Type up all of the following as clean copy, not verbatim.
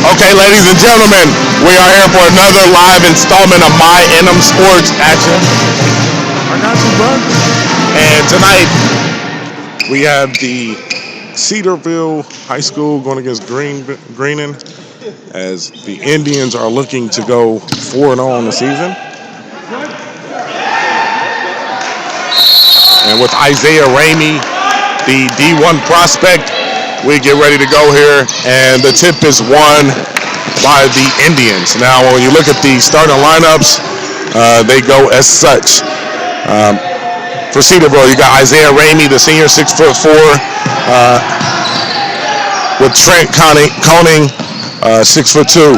Okay, ladies and gentlemen, we are here for another live installment of My NM Sports Action. I got you, bro. And tonight, we have the Cedarville High School going against Greenon, as the Indians are looking to go 4-0 on the season. And with Isaiah Ramey, the D1 prospect, we get ready to go here, and the tip is won by the Indians. Now, when you look at the starting lineups, they go as such. For Cedarville, you got Isaiah Ramey, the senior, 6'4", with Trent Coning, 6'2".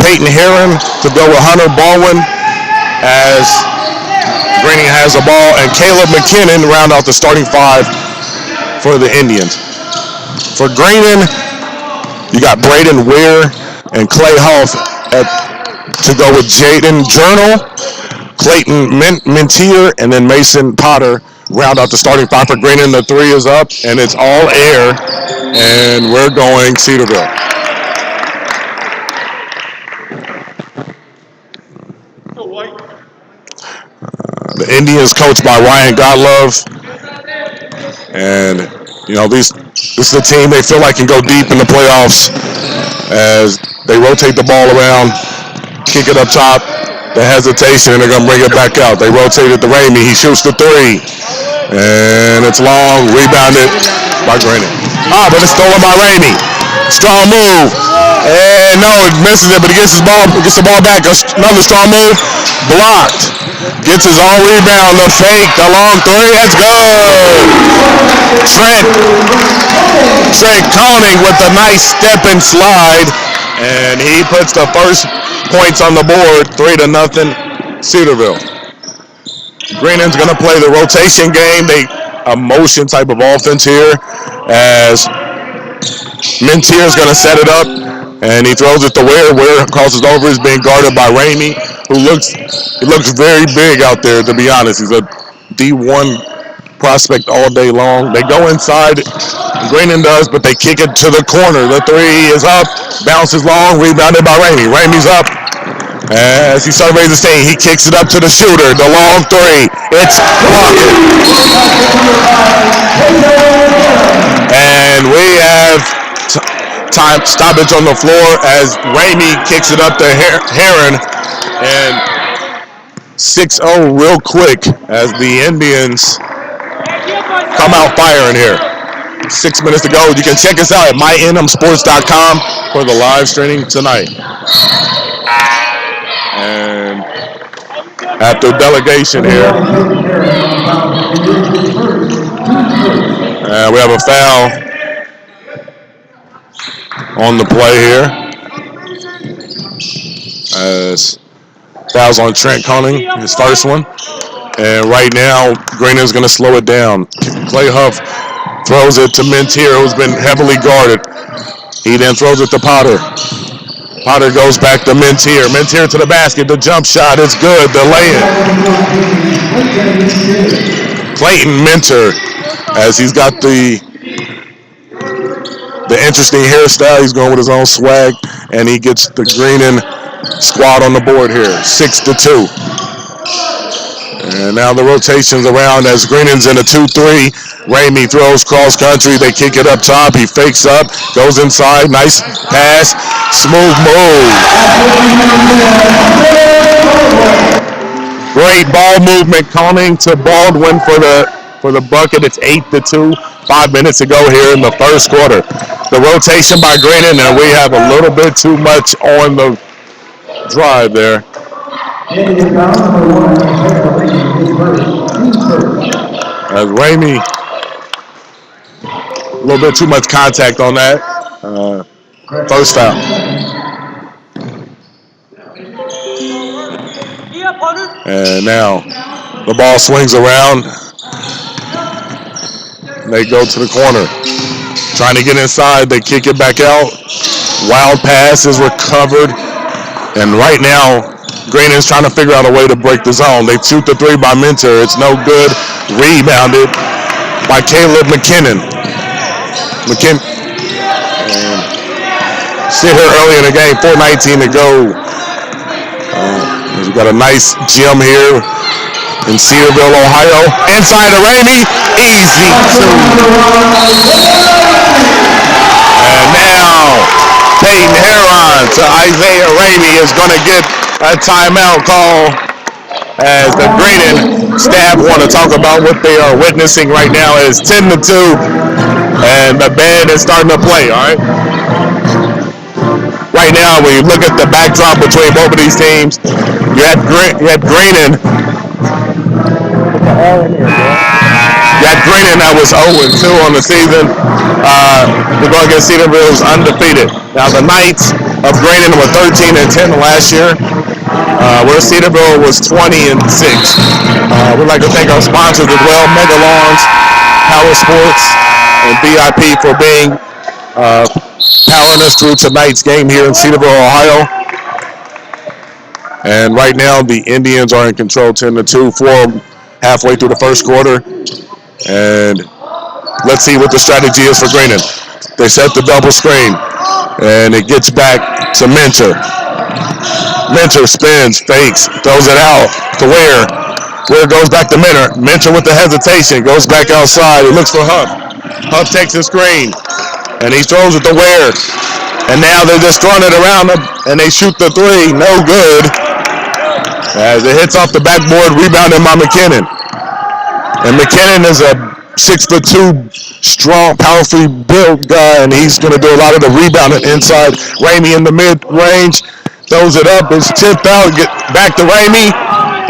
Peyton Heron to go with Hunter Baldwin as Greenon has the ball, and Caleb McKinnon round out the starting five for the Indians. For Greenon, you got Braden Weir and Clay Huff to go with Jaden Journal, Clayton Mintier, and then Mason Potter round out the starting five for Greenon. The three is up, and it's all air, and we're going Cedarville. The Indians coached by Ryan Godlove, and this is a team they feel like can go deep in the playoffs as they rotate the ball around, kick it up top, the hesitation, and they're going to bring it back out. They rotate it to Ramey. He shoots the three, and it's long, rebounded by Greenon. But it's stolen by Ramey. Strong move. And no, it misses it, but he gets the ball back. Another strong move. Blocked. Gets his own rebound. The fake. The long three. That's good. Trent Coning with a nice step and slide. And he puts the first points on the board. 3-0 Cedarville. Greenon's going to play the rotation game. A motion type of offense here, as Mintier is going to set it up, and he throws it to Ware. Ware crosses over. He's being guarded by Ramey, who looks very big out there, to be honest. He's a D1 prospect all day long. They go inside, Greenon does, but they kick it to the corner. The three is up, bounces long, rebounded by Ramey. Ramey's up. As he surveys the stage, he kicks it up to the shooter. The long three. It's blocked. And we have time stoppage on the floor as Ramey kicks it up to Heron. And 6-0 real quick as the Indians come out firing here. 6 minutes to go. You can check us out at mynmsports.com for the live streaming tonight. And after delegation here, we have a foul on the play here. As fouls on Trent Coning, his first one. And right now, Greenon's going to slow it down. Clay Huff throws it to Mintier, who's been heavily guarded. He then throws it to Potter. Potter goes back to Mintier. Mintier to the basket. The jump shot is good. The lay-in. Clayton Minter, as he's got the interesting hairstyle. He's going with his own swag, and he gets the Greenon squad on the board here, 6-2. And now the rotation's around as Greenon's in a 2-3. Ramey throws cross country. They kick it up top. He fakes up, goes inside. Nice pass. Smooth move. Great ball movement. Coning to Baldwin for the bucket. It's 8-2. 5 minutes to go here in the first quarter. The rotation by Greenon, and we have a little bit too much on the drive there. As Ramey, a little bit too much contact on that. First foul. And now the ball swings around. They go to the corner. Trying to get inside. They kick it back out. Wild pass is recovered. And right now, Greenon's trying to figure out a way to break the zone. They shoot the three by Minter. It's no good. Rebounded by Caleb McKinnon. sit here early in the game, 4:19 to go. We've got a nice gym here in Cedarville, Ohio. Inside to Ramey, easy two. And now Peyton Heron to Isaiah Ramey is going to get a timeout call as the Greenon staff want to talk about what they are witnessing right now. It's 10-2, and the band is starting to play, all right? Right now, when you look at the backdrop between both of these teams, you had Greenon. You had Greenon that was 0-2 on the season. We're going against Cedarville, who's undefeated. Now, the Knights of Greenon were 13-10 last year, where Cedarville was 20-6. We'd like to thank our sponsors as well, Mega Lawns, Power Sports, and BIP for being powering us through tonight's game here in Cedarville, Ohio. And right now, the Indians are in control 10-2, halfway through the first quarter. And let's see what the strategy is for Greenon. They set the double screen, and it gets back to Mentor. Mentor spins, fakes, throws it out to Ware. Ware goes back to Mentor. Mentor with the hesitation, goes back outside. He looks for Huff. Huff takes the screen, and he throws it to Ware. And now they're just throwing it around them, and they shoot the three. No good. As it hits off the backboard, rebounded by McKinnon. And McKinnon is a 6'2", strong, powerfully built guy, and he's going to do a lot of the rebounding inside. Ramey in the mid-range, throws it up, it's tipped out, get back to Ramey,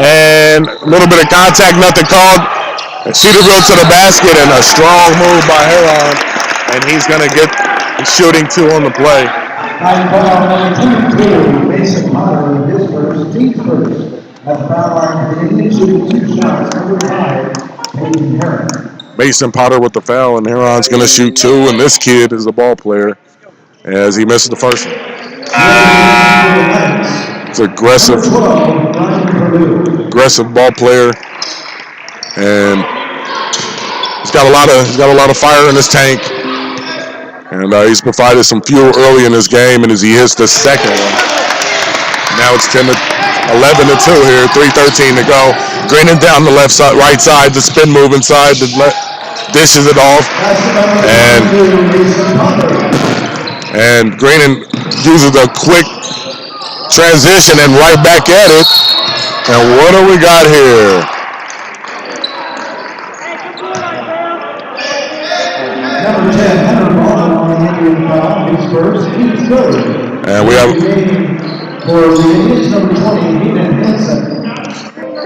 and a little bit of contact, nothing called. Cedarville to the basket, and a strong move by Heron, and he's going to get shooting two on the play. Mason Potter with his first, team's first. At the foul line, the Indians shooting 2 shots, number 5, Peyton Heron. Mason Potter with the foul, and Heron's going to shoot 2, and this kid is a ball player as he misses the first one. It's aggressive ball player, and he's got a lot of fire in his tank. And he's provided some fuel early in this game, and as he hits the second one, now it's 11-2 here, 3:13 to go. Greenon down the left side, right side, the spin move inside, dishes it off, and Greenon uses a quick transition and right back at it. And what do we got here? Number 10, Hunter Baldwin on the Indian foul, his first, team's third. And we have for the Indians, number 20, Greenon Henson.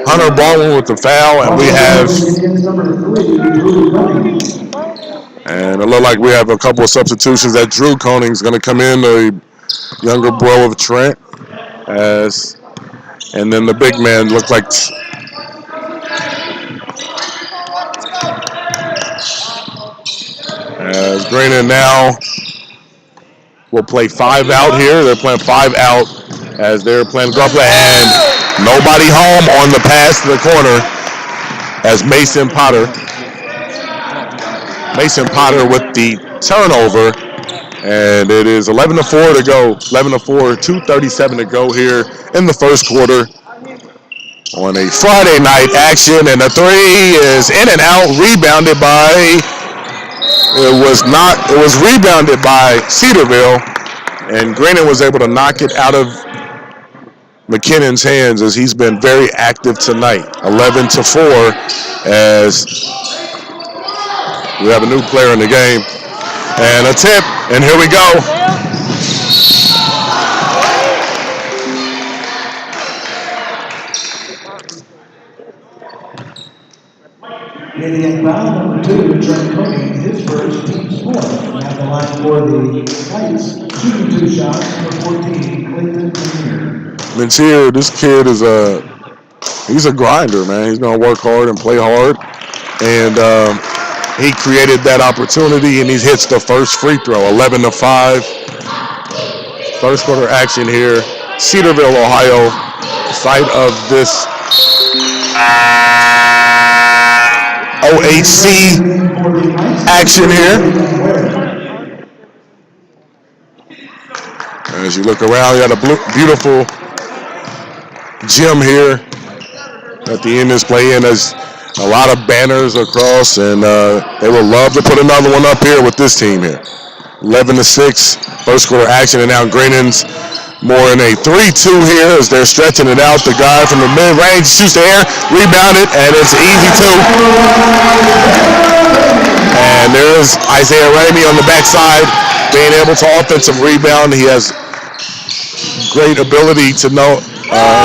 Hunter Baldwin with the foul, and we have, and it looked like we have a couple of substitutions. That Drew Koning's going to come in, the younger bro of Trent, and then the big man looked like. As Greenon now will play 5 out here. They're playing 5 out as they're playing Gruffler, and nobody home on the pass to the corner as Mason Potter with the turnover, and it is 11-4 to go. 11-4, 2:37 to go here in the first quarter on a Friday night action, and the three is in and out, rebounded by. It was rebounded by Cedarville, and Greenon was able to knock it out of McKinnon's hands as he's been very active tonight. 11-4 as we have a new player in the game. And a tip, and here we go. Indian foul, number 2, Trent Koenig, his first, team's fourth. At the line for the Knights, shooting 2 shots, number 14, Clayton Menzier. Menzier, this kid is he's a grinder, man. He's going to work hard and play hard. And he created that opportunity, and he hits the first free throw, 11-5. First quarter action here. Cedarville, Ohio, site of this OHC action here. As you look around, you got a beautiful gym here at the end of this play-in. There's a lot of banners across, and they would love to put another one up here with this team here. 11-6, first quarter action, and now Greenon's more in a 3-2 here as they're stretching it out. The guy from the mid-range shoots the air, rebounded, and it's an easy two. And there's Isaiah Ramey on the backside, being able to offensive rebound. He has great ability to know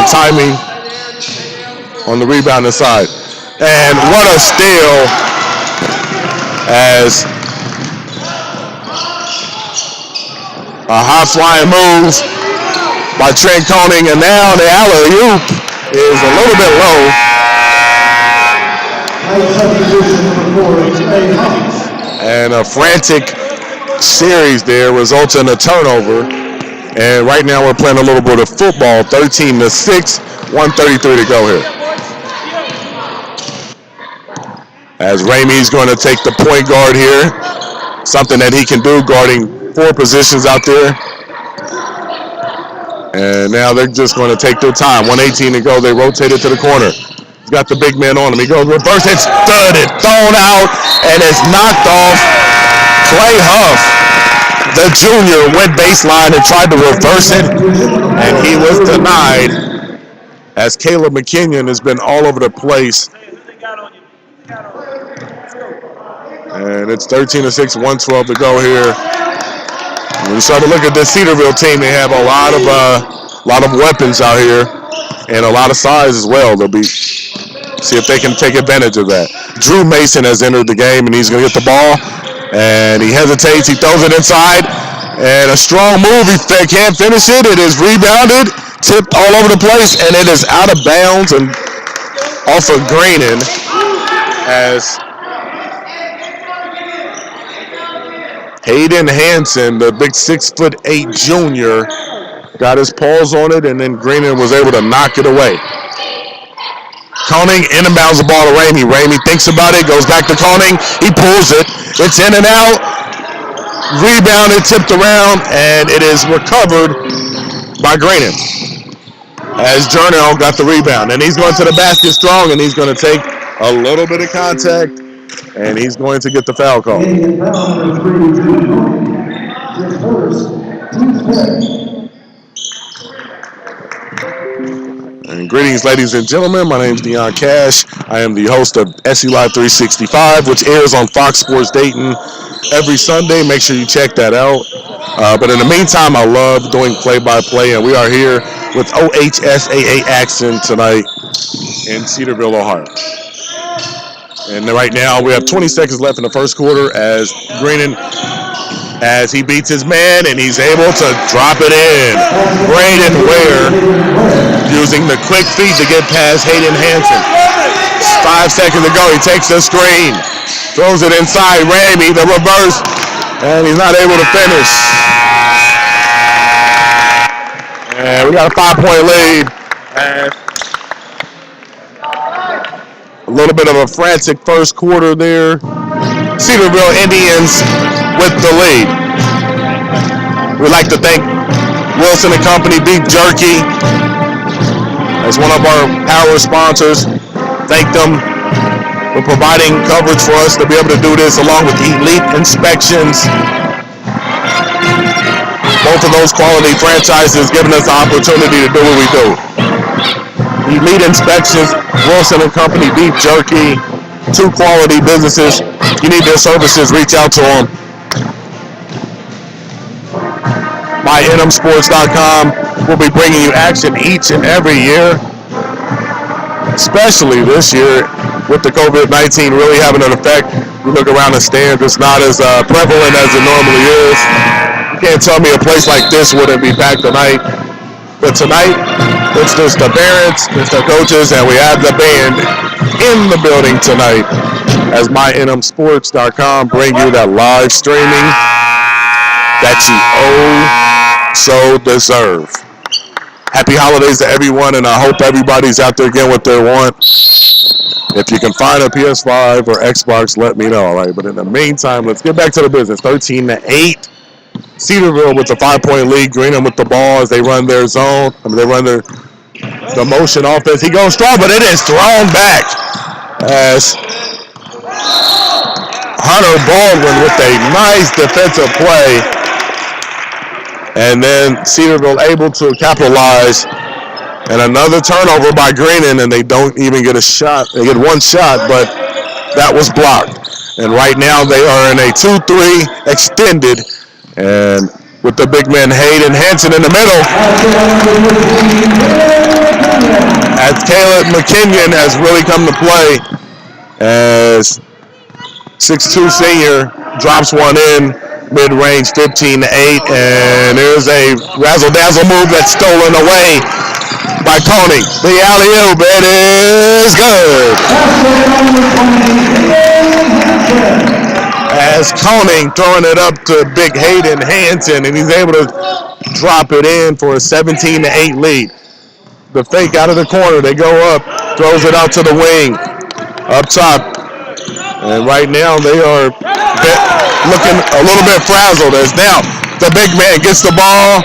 timing on the rebounding side. And what a steal as a high flying move by Trent Koning, and now the alley-oop is a little bit low. And a frantic series there results in a turnover. And right now we're playing a little bit of football, 13-6, 1:33 to go here. As Ramey's going to take the point guard here, something that he can do, guarding 4 positions out there. And now they're just going to take their time. 1:18 to go. They rotate it to the corner. He's got the big man on him. He goes reverse. It's thudded, thrown out, and it's knocked off. Clay Huff, the junior, went baseline and tried to reverse it, and he was denied as Caleb McKinnon has been all over the place. And it's 13-6, 1:12 to go here. When you start to look at this Cedarville team, they have a lot of weapons out here and a lot of size as well. They'll see if they can take advantage of that. Drew Mason has entered the game, and he's going to get the ball. And he hesitates. He throws it inside. And a strong move. He can't finish it. It is rebounded, tipped all over the place, and it is out of bounds and off of Greenon as Hayden Hansen, the big 6'8" junior, got his paws on it, and then Greenon was able to knock it away. Koning inbounds the ball to Ramey. Ramey thinks about it, goes back to Koning. He pulls it. It's in and out. Rebounded, tipped around, and it is recovered by Greenon. As Journal got the rebound, and he's going to the basket strong, and he's going to take a little bit of contact, and he's going to get the foul call. And greetings, ladies and gentlemen. My name is Deion Cash. I am the host of SE Live 365, which airs on Fox Sports Dayton every Sunday. Make sure you check that out. But in the meantime, I love doing play-by-play, and we are here with OHSAA action tonight in Cedarville, Ohio. And right now, we have 20 seconds left in the first quarter as Greenon, as he beats his man, and he's able to drop it in. Braden Ware using the quick feet to get past Hayden Hansen. 5 seconds to go. He takes the screen, throws it inside. Ramey, the reverse, and he's not able to finish. And we got a 5-point lead. And a little bit of a frantic first quarter there. Cedarville Indians with the lead. We'd like to thank Wilson & Company Beef Jerky as one of our power sponsors. Thank them for providing coverage for us to be able to do this, along with Elite Inspections. Both of those quality franchises giving us the opportunity to do what we do. Elite Inspections, Wilson & Company Beef Jerky, 2 quality businesses. If you need their services, reach out to them. MyNMSports.com will be bringing you action each and every year, especially this year with the COVID-19 really having an effect. We look around the stands, it's not as prevalent as it normally is. You can't tell me a place like this wouldn't be packed tonight. But tonight, it's just the parents, it's the coaches, and we have the band in the building tonight as MyNMSports.com bring you that live streaming that you so deserve. Happy holidays to everyone, and I hope everybody's out there getting what they want. If you can find a PS5 or Xbox, let me know, all right? But in the meantime, let's get back to the business. 13-8. Cedarville with the 5-point lead. Greenon with the ball as they run their zone. They run the motion offense. He goes strong, but it is thrown back as Hunter Baldwin with a nice defensive play. And then Cedarville able to capitalize. And another turnover by Greenon, and they don't even get a shot. They get one shot, but that was blocked. And right now they are in a 2-3 extended. And with the big man Hayden Hansen in the middle. As Caleb McKinnon has really come to play. As 6'2 senior drops one in. Mid-range 15-8. And there's a razzle-dazzle move that's stolen away by Coney. The alley-oop, it is good. As Coney throwing it up to big Hayden Hansen, and he's able to drop it in for a 17-8 lead. The fake out of the corner, they go up, throws it out to the wing, up top. And right now they are looking a little bit frazzled as now the big man gets the ball.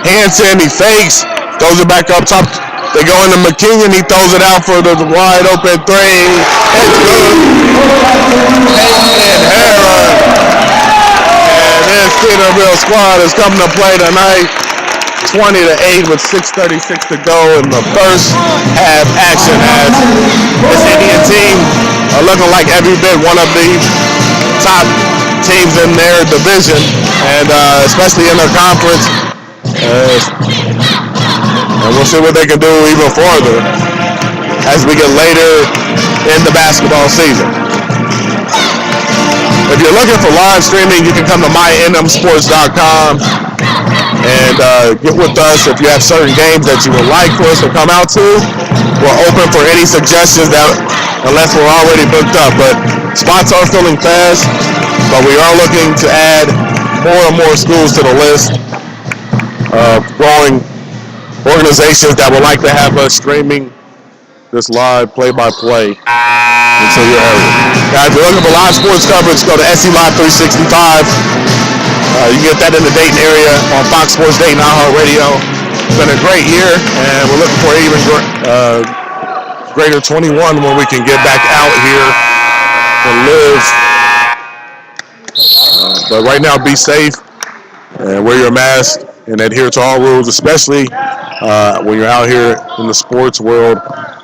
Hansen, he fakes, throws it back up top. They go into McKinnon. He throws it out for the wide open three. It's good. And Hera. And this Cedarville squad is coming to play tonight. 20-8 with 6:36 to go in the first half action as this Indian team are looking like every bit one of the top teams in their division, and especially in their conference. And we'll see what they can do even further as we get later in the basketball season. If you're looking for live streaming, you can come to mynmsports.com and get with us if you have certain games that you would like for us to come out to. We're open for any suggestions that, unless we're already booked up. But spots are filling fast, but we are looking to add more and more schools to the list of growing organizations that would like to have us streaming this live play-by-play into your area. Guys, if you're looking for live sports coverage, go to SC Live 365. You can get that in the Dayton area on Fox Sports Dayton, iHeartRadio. It's been a great year, and we're looking for even greater 21 when we can get back out here and live. But right now, be safe and wear your mask and adhere to all rules, especially when you're out here in the sports world.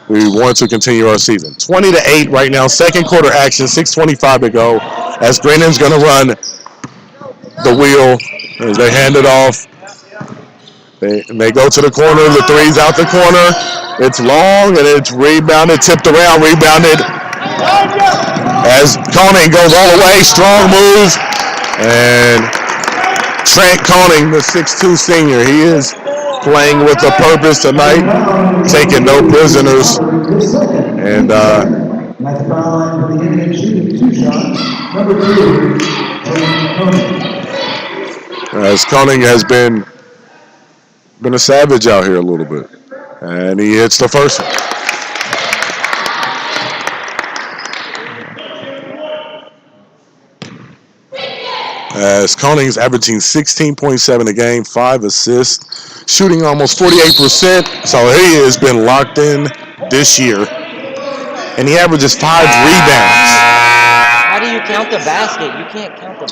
We want to continue our season. 20-8 right now, second quarter action, 6:25 to go, as Greenon's going to run the wheel as they hand it off. They go to the corner, the three's out the corner. It's long and it's rebounded, tipped around, rebounded. As Koning goes all the way, strong move. And Trent Koning, the 6'2 senior, he is playing with a purpose tonight, taking no prisoners. And At the foul line for the Indians, shooting 2 shots. Number 2, as Koning has been a savage out here a little bit. And he hits the first one. As Koning's averaging 16.7 a game, 5 assists, shooting almost 48%. So he has been locked in this year. And he averages 5 rebounds. How do you count the basket? You can't count them.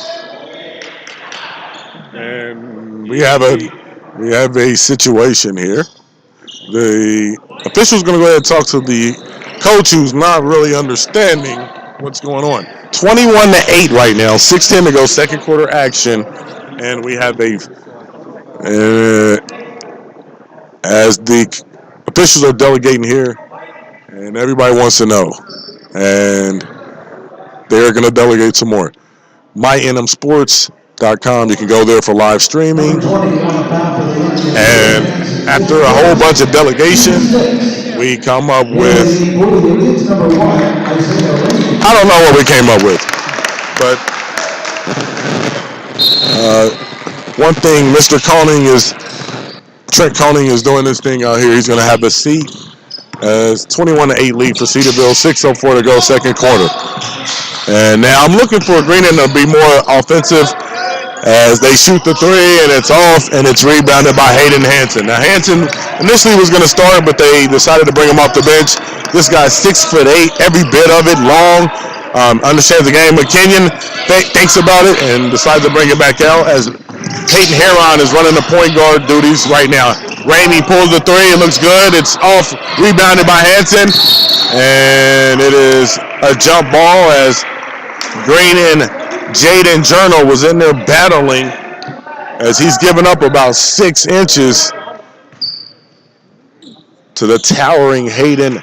And we have a situation here. The official's going to go ahead and talk to the coach who's not really understanding what's going on. 21-8 right now, 6:10 to go, second quarter action, and we have as the officials are delegating here, and everybody wants to know, and they're going to delegate some more. mynmsports.com, you can go there for live streaming, and after a whole bunch of delegation, we come up with, I don't know what we came up with, but one thing, Trent Koning is doing this thing out here. He's going to have a seat. It's 21-8 lead for Cedarville, 6:04 to go, second quarter. And now I'm looking for Greenon to be more offensive as they shoot the three, and it's off, and it's rebounded by Hayden Hansen. Now, Hansen initially was going to start, but they decided to bring him off the bench. This guy's 6'8", every bit of it, long, understands the game. McKinnon thinks about it and decides to bring it back out as Peyton Heron is running the point guard duties right now. Ramey pulls the three. It looks good. It's off, rebounded by Hansen, and it is a jump ball as Greenon Jaden Journal was in there battling as he's given up about 6 inches to the towering Hayden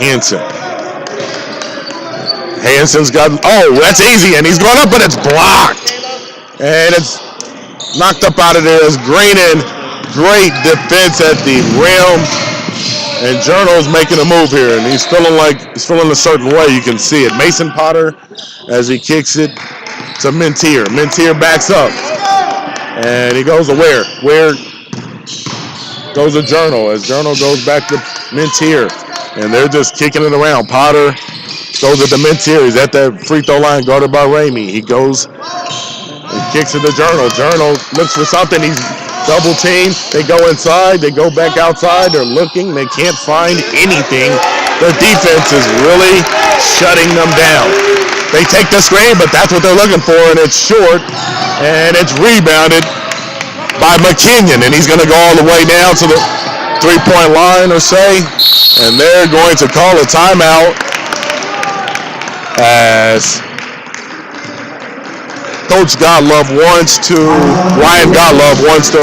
Hansen. Hansen's got, oh, that's easy, and he's going up, but it's blocked. And it's knocked up out of there as Greenon, great defense at the rim. And Journal's making a move here, and he's feeling a certain way. You can see it. Mason Potter, as he kicks it to Mentier. Mentier backs up, and he goes to where? Where goes to Journal, as Journal goes back to Mentier, and they're just kicking it around. Potter goes at the Mentier. He's at that free throw line, guarded by Ramey. He goes and kicks it to Journal. Journal looks for something. He's double team. They go inside. They go back outside. They're looking. They can't find anything. The defense is really shutting them down. They take the screen, but that's what they're looking for, and it's short, and it's rebounded by McKinnon, and he's going to go all the way down to the three-point line or say, and they're going to call a timeout as Coach Godlove Ryan Godlove wants to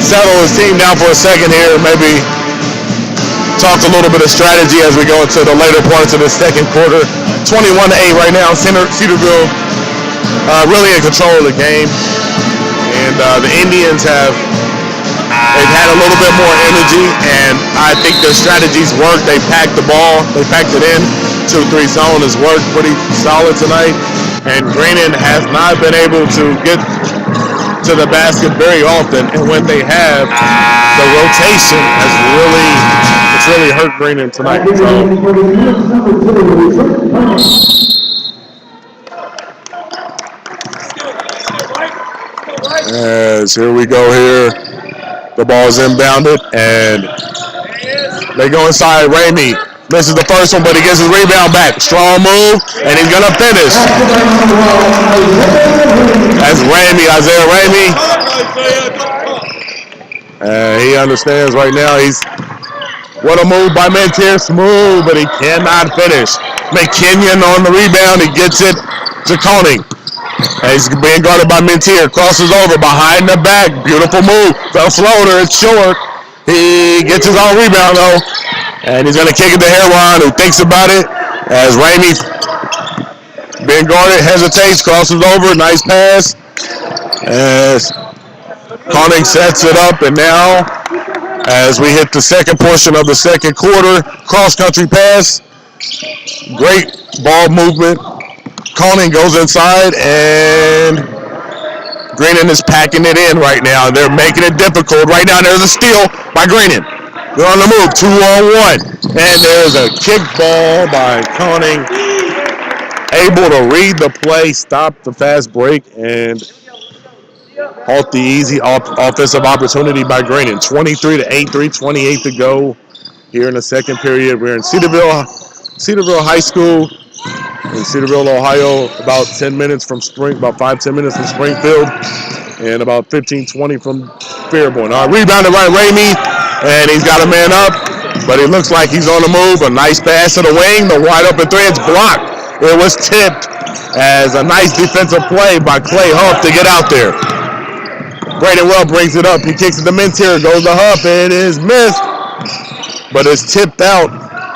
settle his team down for a second here, maybe talk a little bit of strategy as we go into the later parts of the second quarter. 21-8 right now. Cedarville really in control of the game, and the Indians they've had a little bit more energy, and I think their strategies work. They packed the ball, they packed it in. 2-3 zone has worked pretty solid tonight, and Greenon has not been able to get to the basket very often, and when they have, the rotation has really hurt Greenon tonight. As here we go here, the ball is inbounded, and they go inside. Ramey misses the first one, but he gets his rebound back. Strong move, and he's going to finish. That's Isaiah Ramey. He understands right now. What a move by Mentier. Smooth, but he cannot finish. McKinnon on the rebound. He gets it to Koenig. He's being guarded by Mentier. Crosses over behind the back. Beautiful move. The floater. It's short. He gets his own rebound, though. And he's going to kick it to Heron, who thinks about it. As Ramey, being guarded, hesitates, crosses over. Nice pass. As Koenig sets it up, and now, as we hit the second portion of the second quarter, cross-country pass. Great ball movement. Koenig goes inside, and Greenon is packing it in right now. They're making it difficult. Right now, there's a steal by Greenon. They're on the move, 2-on-1. And there's a kick ball by Koenig. Able to read the play, stop the fast break, and halt the easy offensive opportunity by Greenon. 23-8, 3:28 to go here in the second period. We're in Cedarville High School in Cedarville, Ohio, about 5-10 minutes from Springfield, and about 15-20 from Fairborn. All right, rebounded by Ramey, and he's got a man up, but it looks like he's on the move. A nice pass to the wing, the wide open three, it's blocked. It was tipped as a nice defensive play by Clay Huff to get out there. Braden Well brings it up. He kicks it to Mentier, goes to Huff. It is missed, but it's tipped out.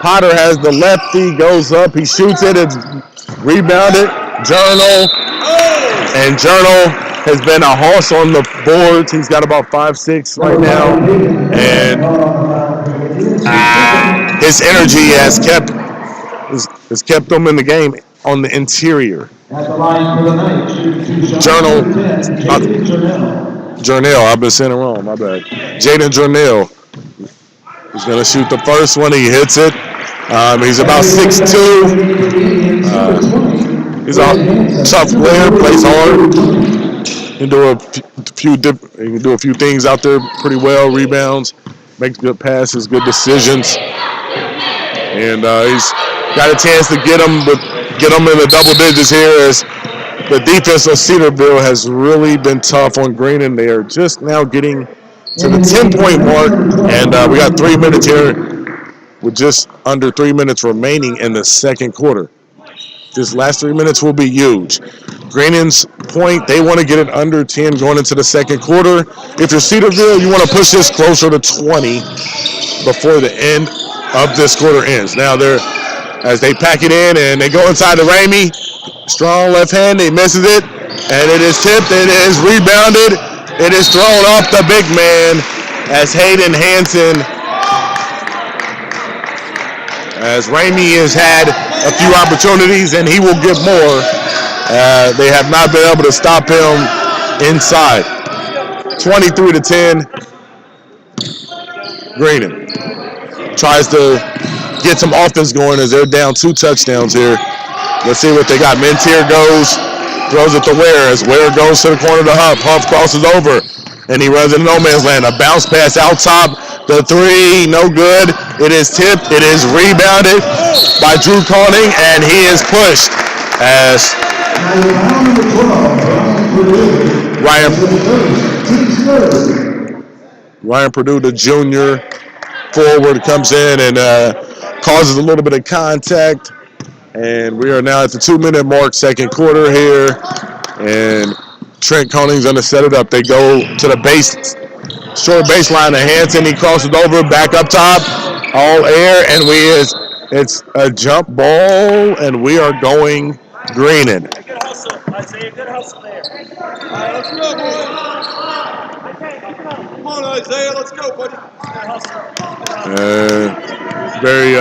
Potter has the lefty, goes up. He shoots it. It's rebounded. Journal. And Journal has been a horse on the boards. He's got about 5'6" right now. And his energy has kept him in the game on the interior. Journal, I've been saying it wrong, my bad. Jaden Journal. He's going to shoot the first one. He hits it. He's about 6'2". He's a tough player, plays hard. He can do he can do a few things out there pretty well. Rebounds, makes good passes, good decisions, and he's got a chance to get him in the double digits here as the defense of Cedarville has really been tough on Greenon. They are just now getting to the 10-point mark, and we got 3 minutes here with just under 3 minutes remaining in the second quarter. This last 3 minutes will be huge. Greenon's point, they want to get it under 10 going into the second quarter. If you're Cedarville, you want to push this closer to 20 before the end of this quarter ends. Now as they pack it in and they go inside to Ramey, strong left hand, he misses it, and it is tipped, it is rebounded, it is thrown off the big man as Hayden Hansen, as Ramey has had a few opportunities and he will get more. They have not been able to stop him inside. 23-10, Greenon tries to get some offense going as they're down 2 touchdowns here. Let's see what they got. Mentier throws it to Ware as Ware goes to the corner to Huff. Huff crosses over, and he runs into no man's land. A bounce pass out top. The 3, no good. It is tipped. It is rebounded by Drew Conning, and he is pushed as Ryan Purdue, the junior forward, comes in and causes a little bit of contact. And we are now at the 2-minute mark, second quarter here. And Trent Coning's going to set it up. They go to the short baseline to Hansen. He crosses over, back up top, all air, and it's a jump ball, and we are going Greenon. Good hustle. Isaiah, good hustle there. All right, let's go, boys. Come on, Isaiah, let's go, buddy. Good hustle. Very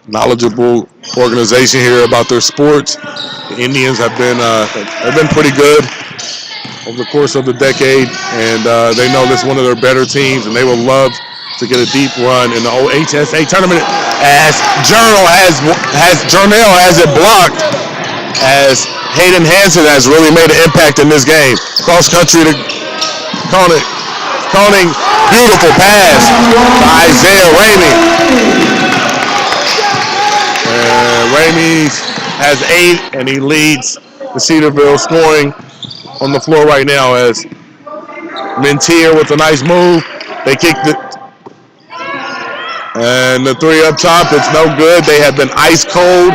knowledgeable organization here about their sports. The Indians have been pretty good over the course of the decade, and they know this is one of their better teams, and they would love to get a deep run in the OHSA tournament. As Journal has it blocked, as Hayden Hansen has really made an impact in this game. Cross country to Conning, beautiful pass to Isaiah Ramey. Ramey has 8, and he leads the Cedarville scoring on the floor right now as Mentier with a nice move. They kicked it. And the 3 up top, it's no good. They have been ice cold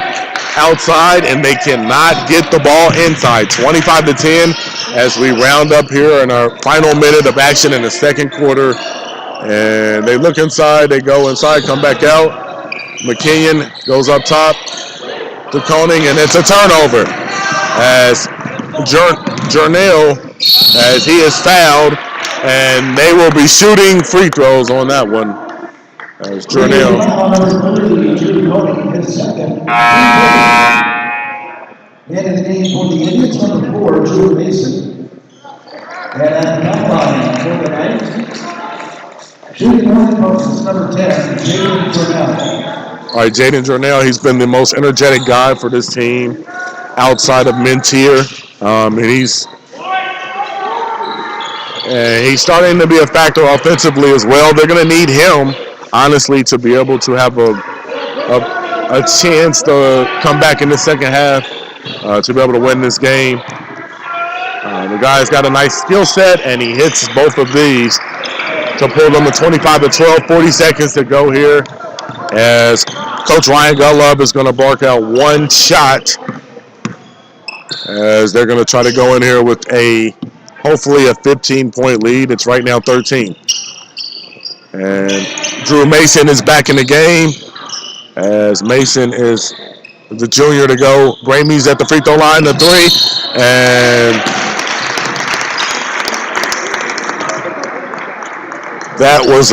outside, and they cannot get the ball inside. 25-10 as we round up here in our final minute of action in the second quarter. And they look inside, they go inside, come back out. McKinnon goes up top to Conning, and it's a turnover as Journal, as he is fouled, and they will be shooting free throws on that one. As Journal. And his name for the Indians number 4, Drew Mason. And at the line for the Knights, shooting on the post is number 10, Jaden Journal. All right, Jaden Journal, he's been the most energetic guy for this team outside of Mentier. And he's starting to be a factor offensively as well. They're going to need him, honestly, to be able to have a chance to come back in the second half to be able to win this game. The guy's got a nice skill set, and he hits both of these to pull them to 25-12. 40 seconds to go here as Coach Ryan Gullub is going to bark out one shot as they're going to try to go in here with hopefully a 15-point lead. It's right now 13. And Drew Mason is back in the game as Mason is the junior to go. Ramey's at the free throw line, the 3, and that was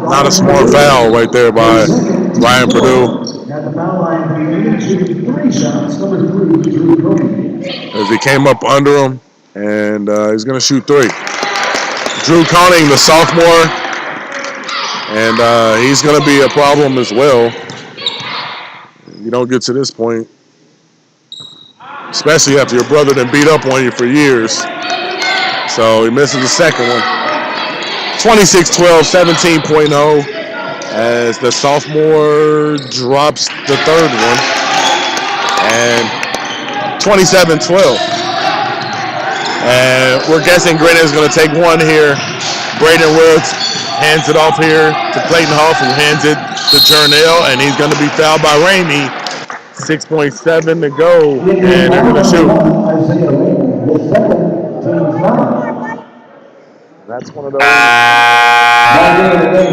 not a smart foul right there by Ryan Purdue. At the foul line, shooting 3 shots, number 3, Drew Conning. As he came up under him, and he's going to shoot 3. Drew Conning, the sophomore, and he's going to be a problem as well. You don't get to this point. especially after your brother done beat up on you for years. So he misses the second one. 26-12, 17.0 as the sophomore drops the third one. And 27-12. And we're guessing Greenon is going to take one here. Braden Woods hands it off here to Clayton Huff, who hands it to Jernell, and he's going to be fouled by Ramey. 6.7 to go, and they're going to shoot. That's one of those.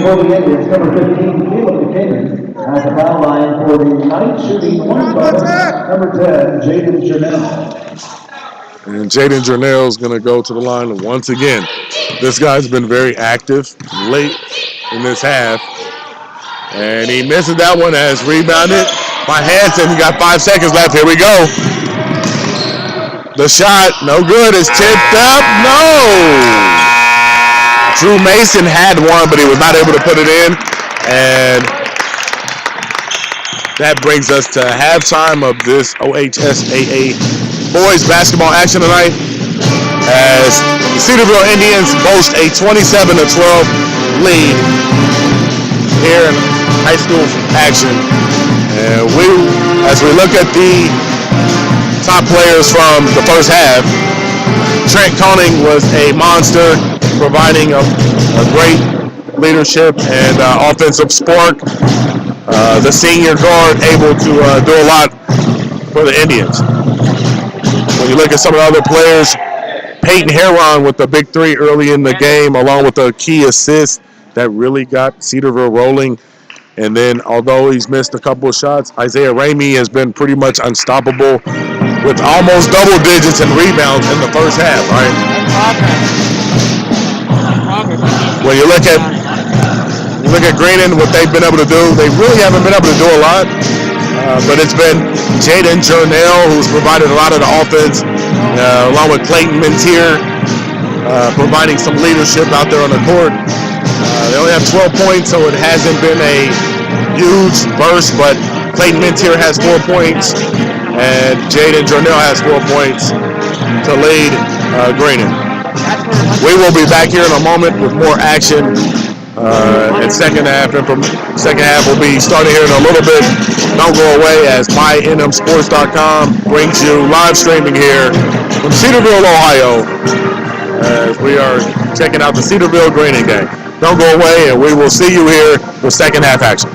For the Indians, number 15, Caleb Buchanan, at the foul line for the night shooting one bonus, number 10, Jaden Jernell. And Jaden Jernell is going to go to the line once again. This guy's been very active late in this half. And he misses that one as rebounded by Hanson. He got 5 seconds left. Here we go. The shot, no good. It's tipped up. No! Drew Mason had one, but he was not able to put it in. And that brings us to halftime of this OHSAA boys basketball action tonight, as the Cedarville Indians boast a 27-12 lead here in high school action. And as we look at the top players from the first half, Trent Koning was a monster, providing a great leadership and offensive spark. The senior guard able to do a lot for the Indians. When you look at some of the other players, Peyton Heron with the big three early in the game, along with a key assist that really got Cedarville rolling. And then, although he's missed a couple of shots, Isaiah Ramey has been pretty much unstoppable with almost double digits in rebounds in the first half, right? When you look at Greenon, what they've been able to do, they really haven't been able to do a lot. But it's been Jaden Jernell who's provided a lot of the offense, along with Clayton Mentier, providing some leadership out there on the court. They only have 12 points, so it hasn't been a huge burst, but Clayton Mentier has 4 points, and Jaden Jernell has 4 points to lead Greenon. We will be back here in a moment with more action in second half. And from second half, we'll be starting here in a little bit. Don't go away, as mynmsports.com brings you live streaming here from Cedarville, Ohio, as we are checking out the Cedarville Greenon game. Don't go away, and we will see you here with second half action.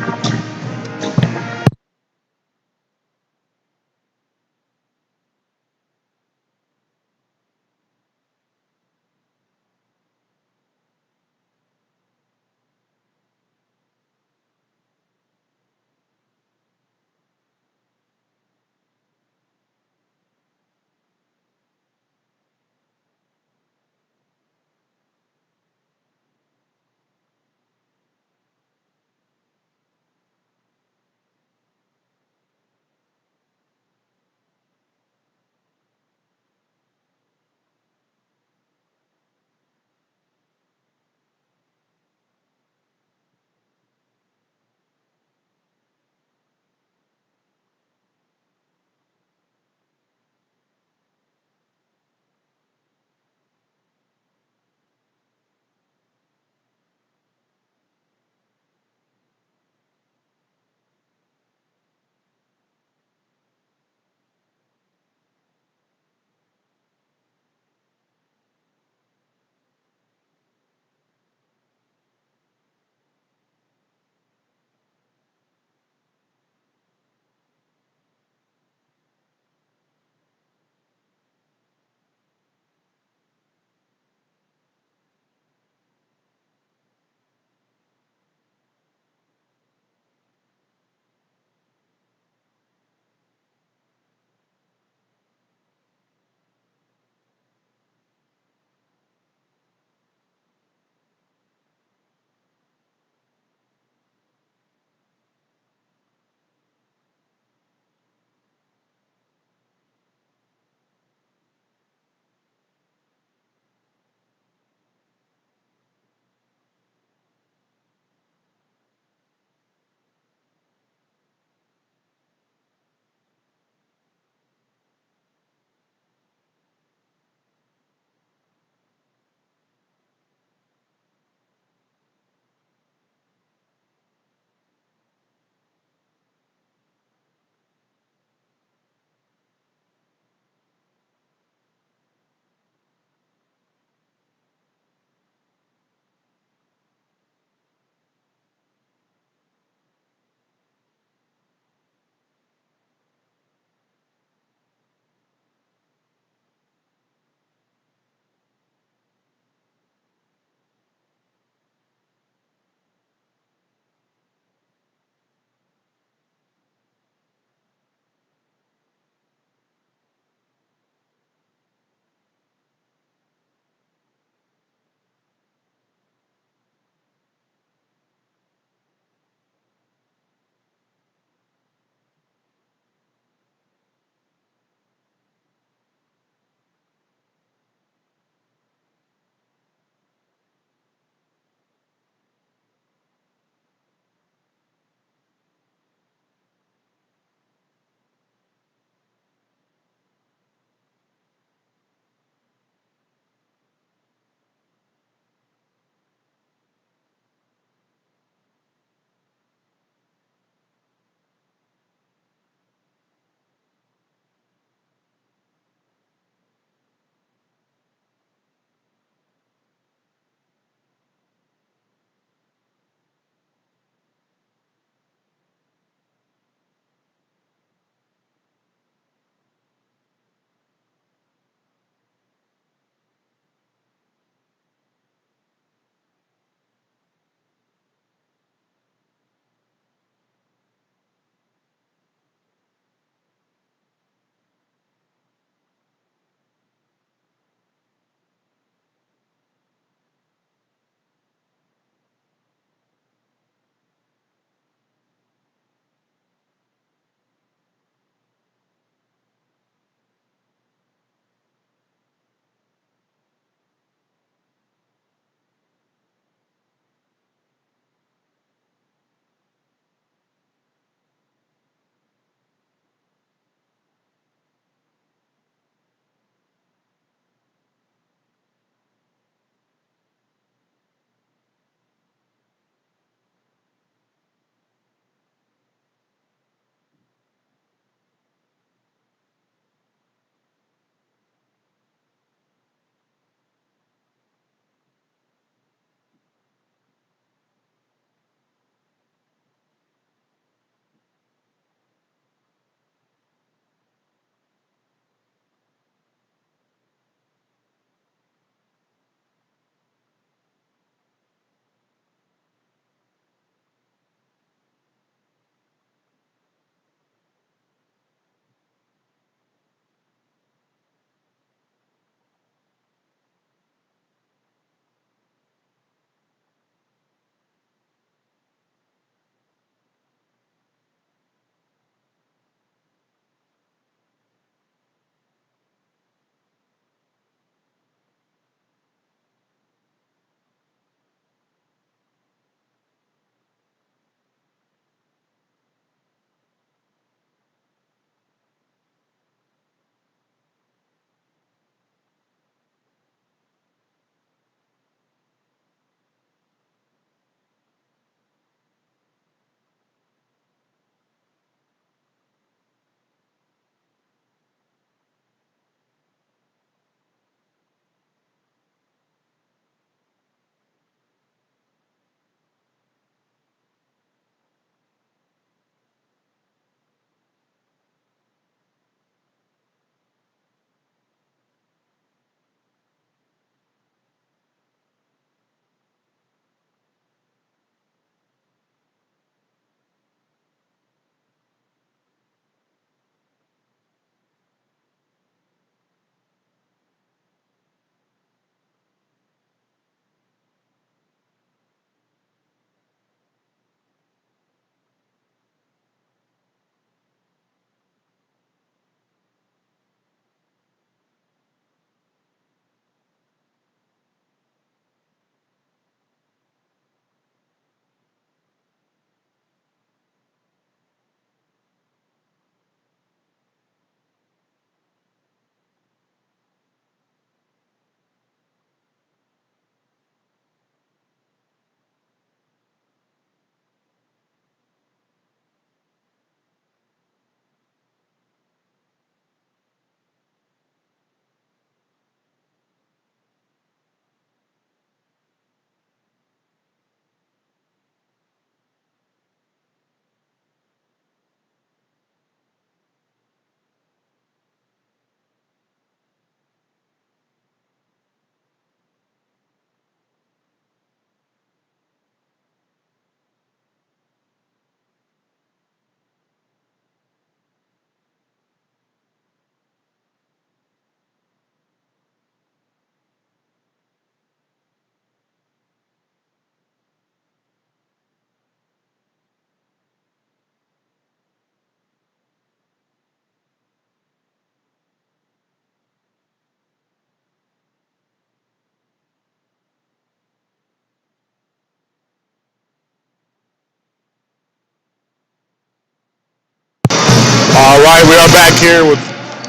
All right, we are back here with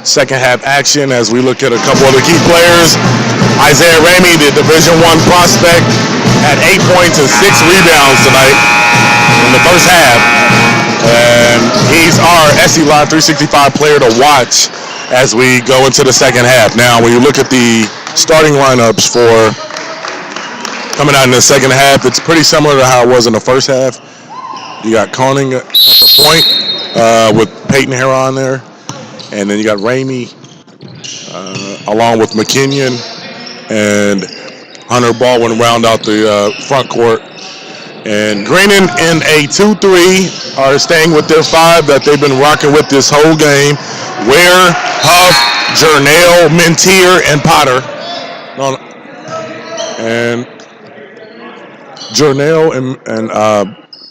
second half action as we look at a couple of the key players. Isaiah Ramey, the Division I prospect, had 8 points and 6 rebounds tonight in the first half. And he's our SC Live 365 player to watch as we go into the second half. Now, when you look at the starting lineups for coming out in the second half, it's pretty similar to how it was in the first half. You got Koning at the point with Peyton Heron there. And then you got Ramey along with McKinnon and Hunter Baldwin round out the front court. And Greenon in a 2-3 are staying with their 5 that they've been rocking with this whole game. Ware, Huff, Jernell, Mintier, and Potter. And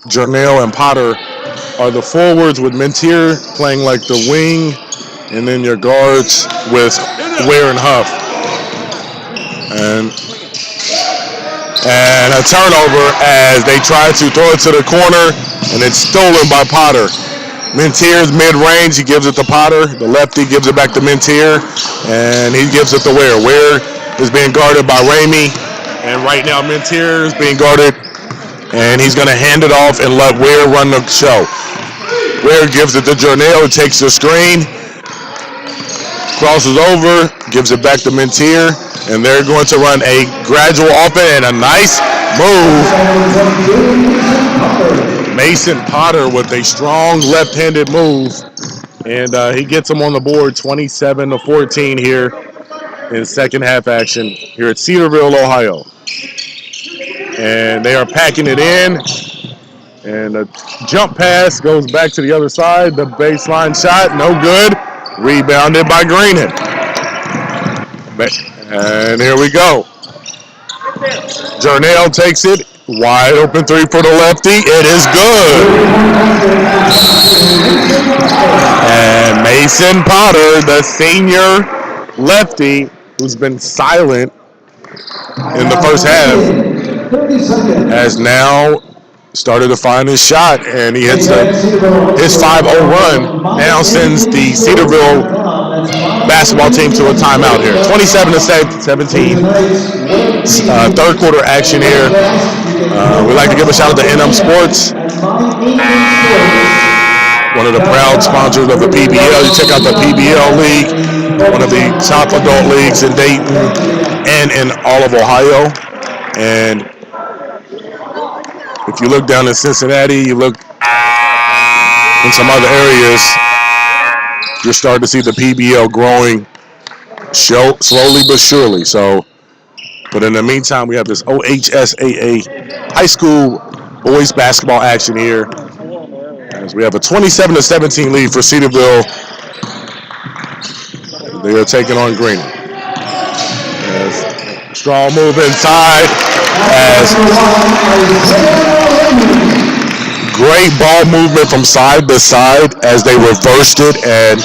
Jernell and Potter are the forwards with Mintier playing like the wing, and then your guards with Ware and Huff. And a turnover as they try to throw it to the corner, and it's stolen by Potter. Mintier's mid-range, he gives it to Potter. The lefty gives it back to Mintier, and he gives it to Ware. Ware is being guarded by Ramey, and right now Mintier is being guarded, and he's going to hand it off and let Ware run the show. Ware gives it to Jernell, who takes the screen, crosses over, gives it back to Mintier, and they're going to run a gradual offense and a nice move. Mason Potter with a strong left-handed move, and he gets them on the board 27-14 here in second half action here at Cedarville, Ohio. And they are packing it in, and a jump pass goes back to the other side. The baseline shot, no good. Rebounded by Greenon. And here we go. Jernell takes it. Wide open 3 for the lefty. It is good. And Mason Potter, the senior lefty, who's been silent in the first half, has now started to find his shot, and he hits his 5-0 run. Now sends the Cedarville basketball team to a timeout here. 27-17. Third quarter action here. We'd like to give a shout out to NM Sports, one of the proud sponsors of the PBL. You check out the PBL League, one of the top adult leagues in Dayton and in all of Ohio. And if you look down in Cincinnati, you look in some other areas, you're starting to see the PBL growing slowly but surely. So, but in the meantime, we have this OHSAA high school boys basketball action here, as we have a 27-17 lead for Cedarville. They are taking on Greenon. Strong move inside, as great ball movement from side to side as they reversed it, and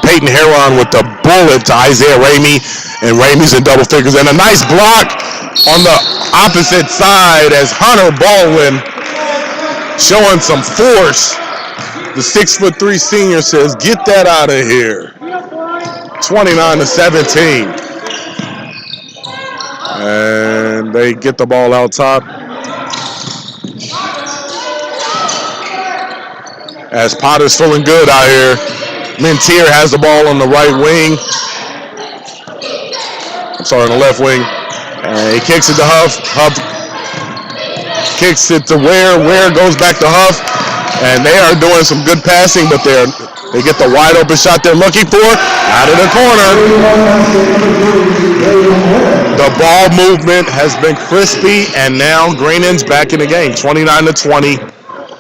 Peyton Heron with the bullet to Isaiah Ramey, and Ramey's in double figures, and a nice block on the opposite side as Hunter Baldwin showing some force. The 6'3" senior says, "Get that out of here." 29-17. And they get the ball out top. As Potter's feeling good out here. Mintier has the ball on the right wing. On the left wing. He kicks it to Huff. Huff kicks it to Ware. Ware goes back to Huff. And they are doing some good passing, but they get the wide open shot they're looking for out of the corner. The ball movement has been crispy, and now Greenon's back in the game. 29-20,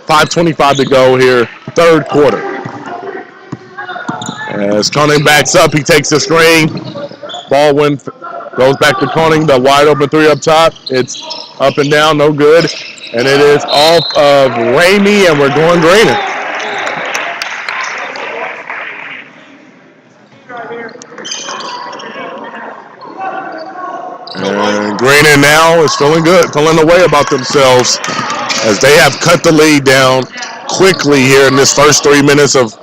5:25 to go here, third quarter. As Koning backs up, he takes the screen. Baldwin goes back to Koning, the wide open 3 up top. It's up and down, no good. And it is off of Ramey, and we're going Greenon. And Greenon now is feeling good, feeling the way about themselves, as they have cut the lead down quickly here in this first 3 minutes of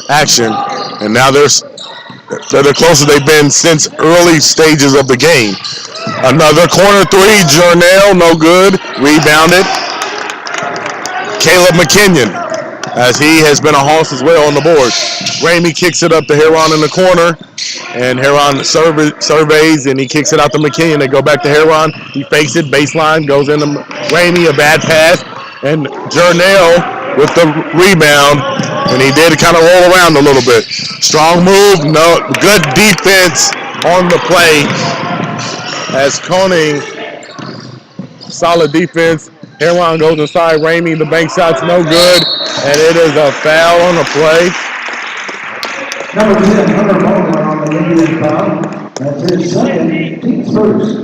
action, and now they're the closest they've been since early stages of the game. Another corner three, Journell, no good. Rebounded. Caleb McKinnon, as he has been a hoss as well on the board. Ramey kicks it up to Heron in the corner, and Heron surveys, and he kicks it out to McKinnon. They go back to Heron. He fakes it, baseline, goes into Ramey, a bad pass, and Journell with the rebound, and he did kind of roll around a little bit. Strong move, no good defense on the play as Koning, solid defense. Heron goes inside Ramey, the bank shot's no good, and it is a foul on the play. Number 10, Hunter Bowman on the Indian foul. That's his second, team's first.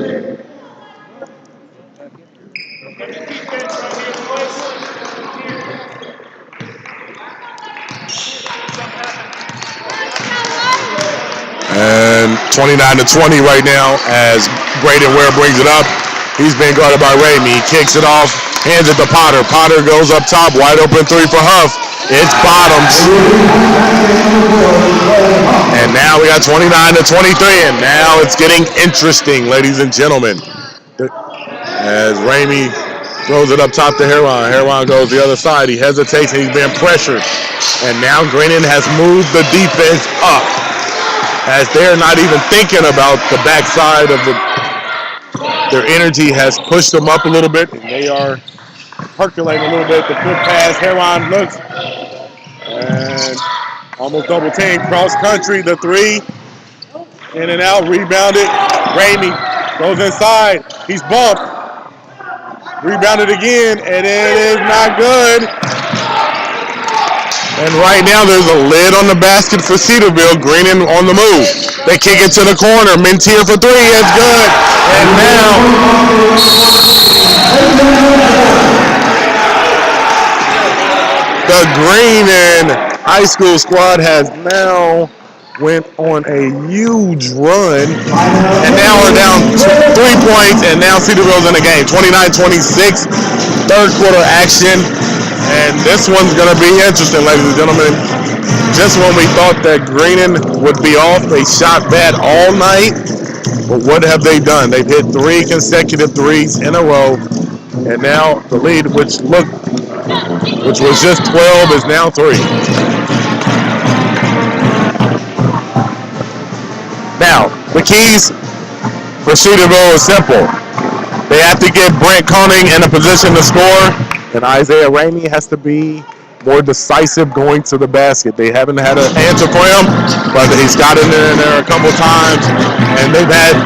And 29-20 right now as Braden Ware brings it up. He's being guarded by Ramey. He kicks it off, hands it to Potter. Potter goes up top, wide open three for Huff. It's bottoms. And now we got 29-23, and now it's getting interesting, ladies and gentlemen. As Ramey throws it up top to Heron. Heron goes the other side. He hesitates, and he's being pressured. And now Greenon has moved the defense up, as they're not even thinking about the backside of their energy has pushed them up a little bit, and they are percolating a little bit. The quick pass, Heron looks, and almost double team, cross country, the three, in and out, rebounded. Ramey goes inside, he's bumped, rebounded again, and it is not good. And right now there's a lid on the basket for Cedarville. Greenon on the move. They kick it to the corner. Mintier for three. It's good. And now the Greenon High School squad has now went on a huge run. And now we're down 3 points, and now Cedarville's in the game. 29-26. Third quarter action. And this one's going to be interesting, ladies and gentlemen. Just when we thought that Greenon would be off, they shot bad all night. But what have they done? They've hit 3 consecutive threes in a row. And now the lead, which was just 12, is now 3. Now, the keys for Cedarville is simple. They have to get Brent Koning in a position to score. And Isaiah Ramey has to be more decisive going to the basket. They haven't had an answer for him, but he's got in there a couple times, and they've had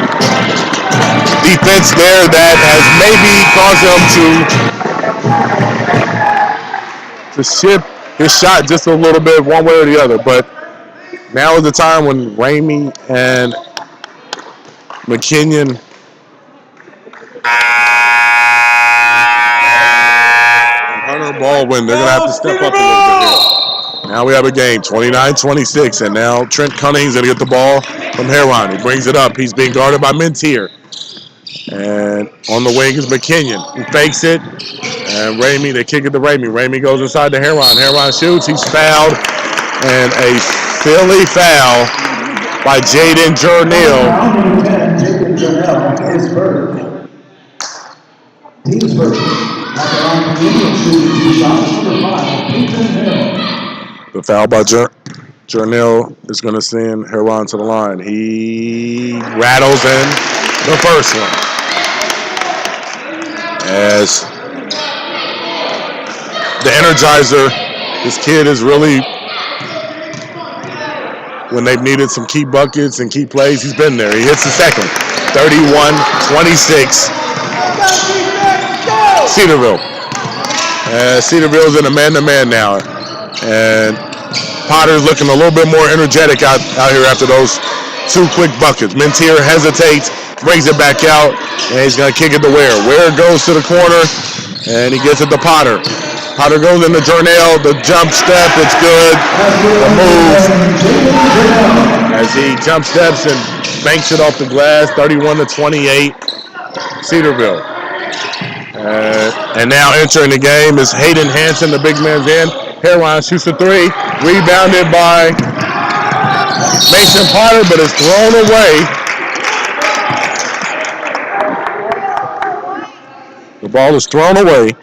defense there that has maybe caused him to shift his shot just a little bit one way or the other. But now is the time when Ramey and McKinnon Baldwin, they're going to have to step up a little bit here. Now we have a game, 29-26, and now Trent Cunning's going to get the ball from Heron. He brings it up. He's being guarded by Mintier. And on the wing is McKinnon. He fakes it, and Ramey, they kick it to Ramey. Ramey goes inside to Heron. Heron shoots. He's fouled, and a silly foul by Jaden Journell. Jaden Journell, his first. Team's first. The foul by Journell is going to send Heron to the line. He rattles in the first one. As the Energizer, this kid is really, when they've needed some key buckets and key plays, he's been there. He hits the second. 31-26. Cedarville. Cedarville's in a man-to-man now. And Potter's looking a little bit more energetic out here after those 2 quick buckets. Mintier hesitates, brings it back out, and he's going to kick it to Ware. Ware goes to the corner, and he gets it to Potter. Potter goes into Journell. The jump step, it's good. The move as he jump steps and banks it off the glass. 31-28, Cedarville. And now entering the game is Hayden Hansen, the big man's in. Hairline shoots a three. Rebounded by Mason Potter, but it's thrown away. The ball is thrown away.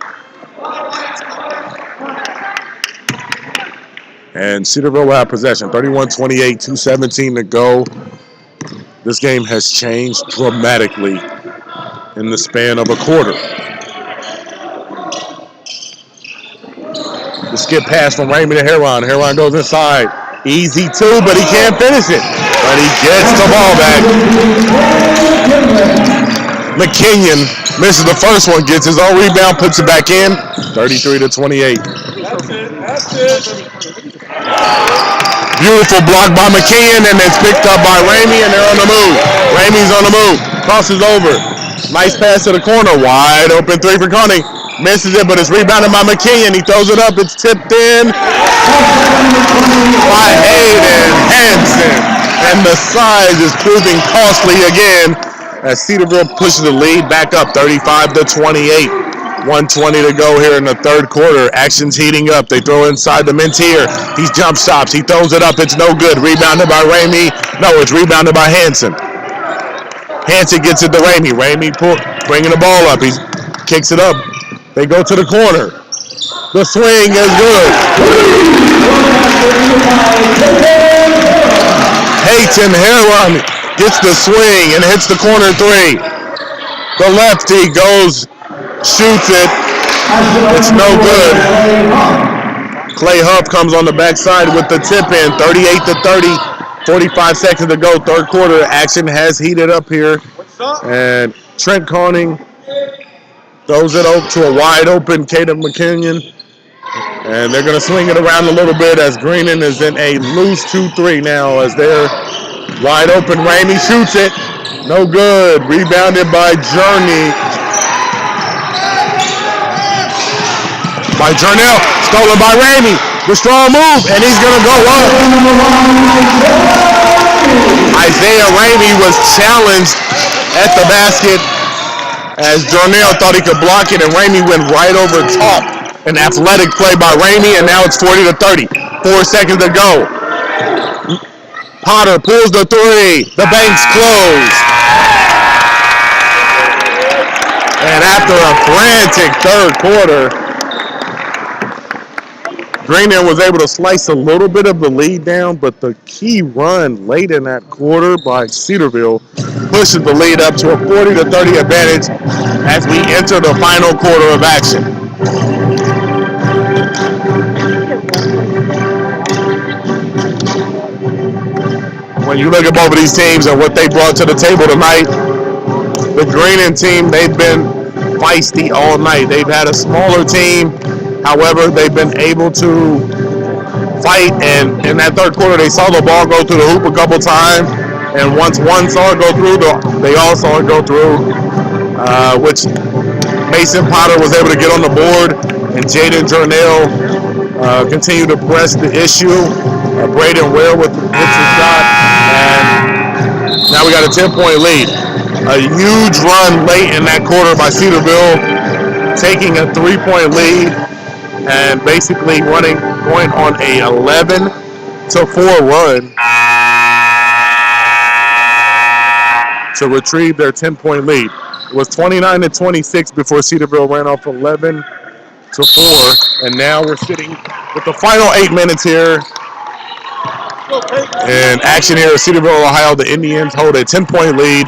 And Cedarville will have possession. 31-28, 2:17 to go. This game has changed dramatically in the span of a quarter. The skip pass from Raymond to Heron. Heron goes inside. Easy two, but he can't finish it. But he gets the ball back. McKinnon misses the first one, gets his own rebound, puts it back in. 33-28. That's it. Beautiful block by McKinnon, and it's picked up by Ramey, and they're on the move. Ramey's on the move. Crosses over. Nice pass to the corner. Wide open three for Coney. Misses it, but it's rebounded by McKinnon. He throws it up. It's tipped in by Hayden Hansen. And the size is proving costly again as Cedarville pushes the lead back up 35-28. 1:20 to go here in the third quarter. Action's heating up. They throw inside the Mentier. He jump stops. He throws it up. It's no good. Rebounded by Ramey. No, it's rebounded by Hansen. Hansen gets it to Ramey. Ramey bringing the ball up. He kicks it up. They go to the corner. The swing is good. Hayton Heron gets the swing and hits the corner three. The lefty goes, shoots it. It's no good. Clay Huff comes on the backside with the tip in. 38-30. 45 seconds to go. Third quarter. Action has heated up here. And Trent Conning throws it over to a wide open Caden McKinnon. And they're going to swing it around a little bit as Greenon is in a loose 2-3 now as they're wide open. Ramey shoots it. No good. Rebounded by Journey. By Jernell. Stolen by Ramey. The strong move. And he's going to go up. Isaiah Ramey was challenged at the basket as Jernell thought he could block it, and Ramey went right over top. An athletic play by Ramey, and now it's 40-30. 4 seconds to go. Potter pulls the three. The bank's closed. And after a frantic third quarter, Greenon was able to slice a little bit of the lead down, but the key run late in that quarter by Cedarville pushes the lead up to a 40-30 advantage as we enter the final quarter of action. When you look at both of these teams and what they brought to the table tonight, the Greenon team, they've been feisty all night. They've had a smaller team. However, they've been able to fight, and in that third quarter, they saw the ball go through the hoop a couple times, and once one saw it go through, they all saw it go through, which Mason Potter was able to get on the board, and Jaden Jernell continued to press the issue. Braden Ware with the shot, and now we got a 10-point lead. A huge run late in that quarter by Cedarville, taking a 3-point lead, and basically going on a 11-4 run to retrieve their 10-point lead. It was 29-26 before Cedarville ran off 11-4, and now we're sitting with the final 8 minutes here. And action here at Cedarville, Ohio. The Indians hold a 10-point lead,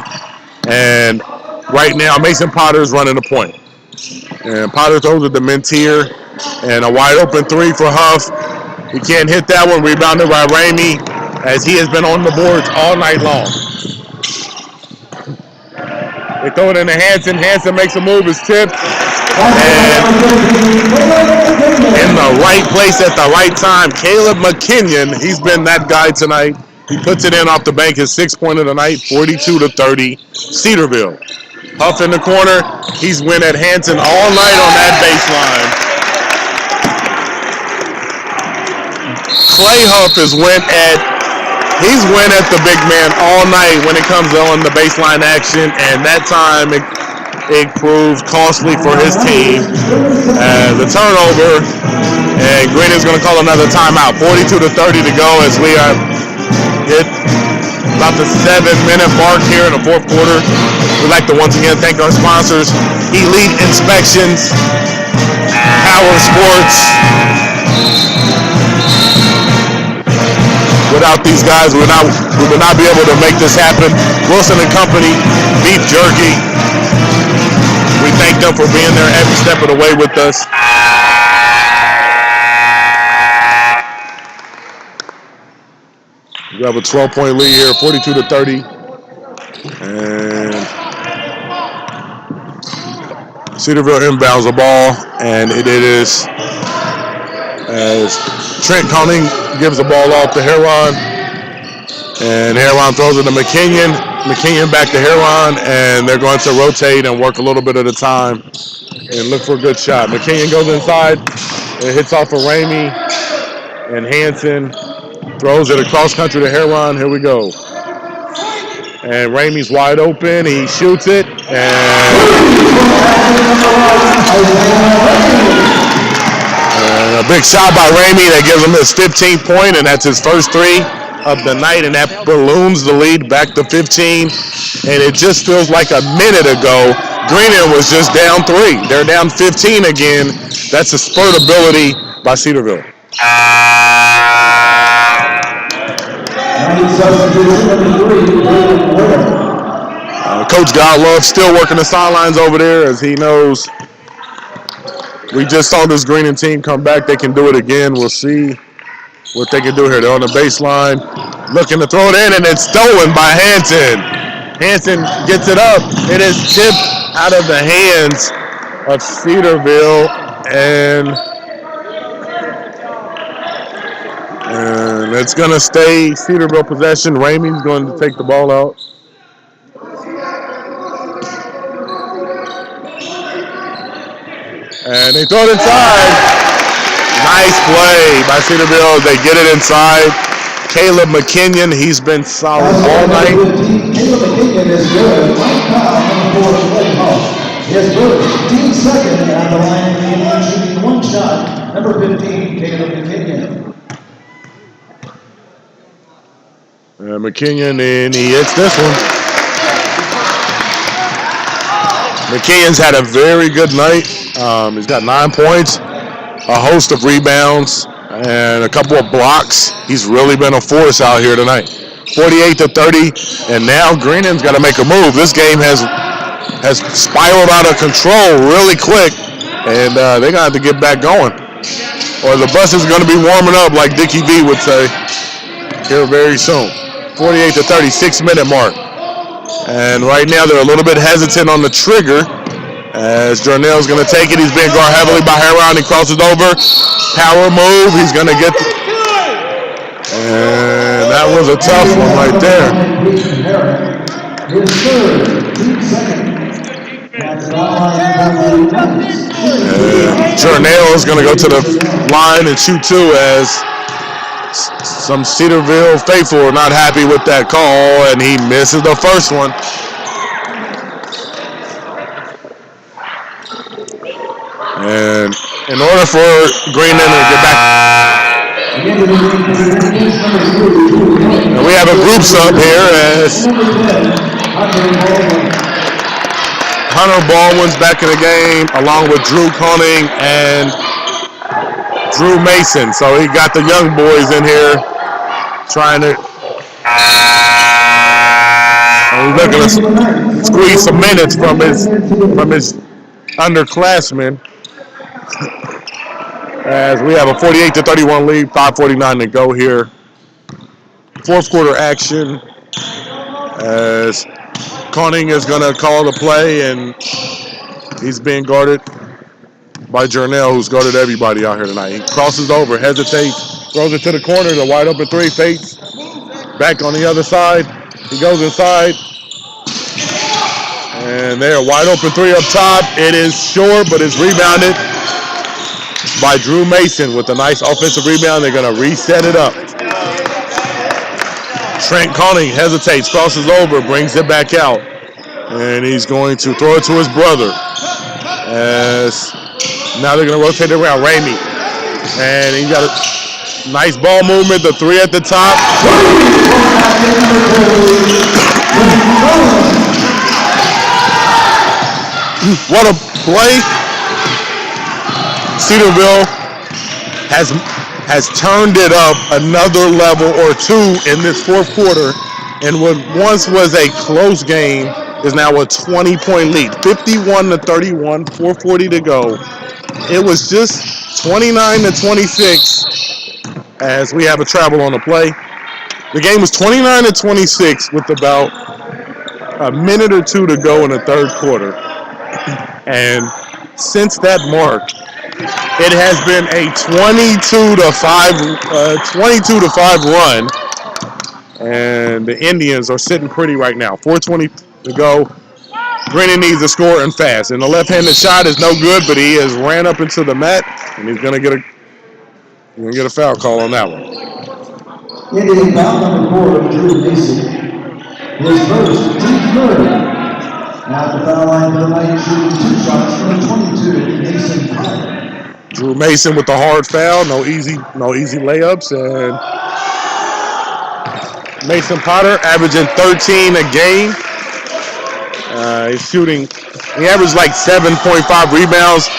and right now Mason Potter is running the point. And Potter throws it to Mentier. And a wide open three for Huff. He can't hit that one. Rebounded by Ramey as he has been on the boards all night long. They throw it into Hansen. Hansen makes a move. It's tipped. And in the right place at the right time, Caleb McKinnon. He's been that guy tonight. He puts it in off the bank. His 6th point of the night, 42-30. Cedarville. Huff in the corner. He's win at Hansen all night on that baseline. Clay Huff he's went at the big man all night when it comes on the baseline action, and that time it proved costly for his team. And the turnover, and Greenon's going to call another timeout. 42-30 to go as we are hit about the 7-minute mark here in the fourth quarter. We'd like to once again thank our sponsors, Elite Inspections, Power Sports. Without these guys, we would not be able to make this happen. Wilson and Company, Beef Jerky. We thank them for being there every step of the way with us. We have a 12-point lead here, 42-30. And Cedarville inbounds the ball, and it is as Trent Conning gives the ball off to Heron, and Heron throws it to McKinnon. McKinnon back to Heron, and they're going to rotate and work a little bit at a time and look for a good shot. McKinnon goes inside, it hits off of Ramey, and Hanson throws it across country to Heron. Here we go. And Ramey's wide open. He shoots it, and a big shot by Ramey that gives him his 15th point, and that's his first three of the night, and that balloons the lead back to 15. And it just feels like a minute ago, Greenon was just down 3. They're down 15 again. That's a spurt ability by Cedarville. Coach Godlove still working the sidelines over there as he knows we just saw this Greenon team come back. They can do it again. We'll see what they can do here. They're on the baseline looking to throw it in, and it's stolen by Hanson. Hanson gets it up. It is tipped out of the hands of Cedarville, and it's going to stay Cedarville possession. Ramey's going to take the ball out. And they throw it inside. Nice play by Cedarville. They get it inside. Caleb McKinnon, he's been solid all night. Caleb McKinnon is good. Mike Powell, number 4, play ball. His first, 15-second at the line, shooting one shot. Number 15, Caleb McKinnon. McKinnon, and he hits this one. McKinnon's had a very good night. He's got 9 points, a host of rebounds, and a couple of blocks. He's really been a force out here tonight. 48-30, and now Greenon's got to make a move. This game has spiraled out of control really quick, and they're going to have to get back going. Or the bus is going to be warming up, like Dickie V would say, here very soon. 48-30, 6-minute mark. And right now they're a little bit hesitant on the trigger as Jarnell's going to take it. He's being guarded heavily by Heron. He crosses over. Power move. He's going to get and that was a tough one right there. And Jarnell is going to go to the line and shoot 2 as some Cedarville faithful are not happy with that call, and he misses the first one. And in order for Greenon to get back, and we have a group sub here as Hunter Baldwin's back in the game along with Drew Conning and Drew Mason. So he got the young boys in here trying to looking to squeeze some minutes from his underclassmen. As we have a 48-31 lead, 5:49 to go here. Fourth quarter action as Conning is going to call the play, and he's being guarded by Jarnell, who's guarded everybody out here tonight. He crosses over, hesitates, throws it to the corner, the wide open 3, fakes. Back on the other side. He goes inside. And there, wide open 3 up top. It is short, but it's rebounded by Drew Mason with a nice offensive rebound. They're going to reset it up. Trent Conning hesitates, crosses over, brings it back out. And he's going to throw it to his brother. As now they're going to rotate it around. Ramey. And he got a nice ball movement. The three at the top. What a play. Cedarville has turned it up another level or two in this fourth quarter. And what once was a close game is now a 20-point lead. 51-31, 4:40 to go. It was just 29-26 as we have a travel on the play. The game was 29-26 with about a minute or two to go in the third quarter. And since that mark, it has been a 22-5 run. And the Indians are sitting pretty right now. 4:20 to go. Greenon needs to score and fast. And the left-handed shot is no good, but he has ran up into the mat, and he's gonna get a foul call on that one. Indian foul number 4, Drew Mason. His first, team third. Now at the foul line for the night, shooting 2 shots, number 22, Mason Potter. Drew Mason with the hard foul. No easy layups, and Mason Potter averaging 13 a game. He's shooting. He averaged like 7.5 rebounds,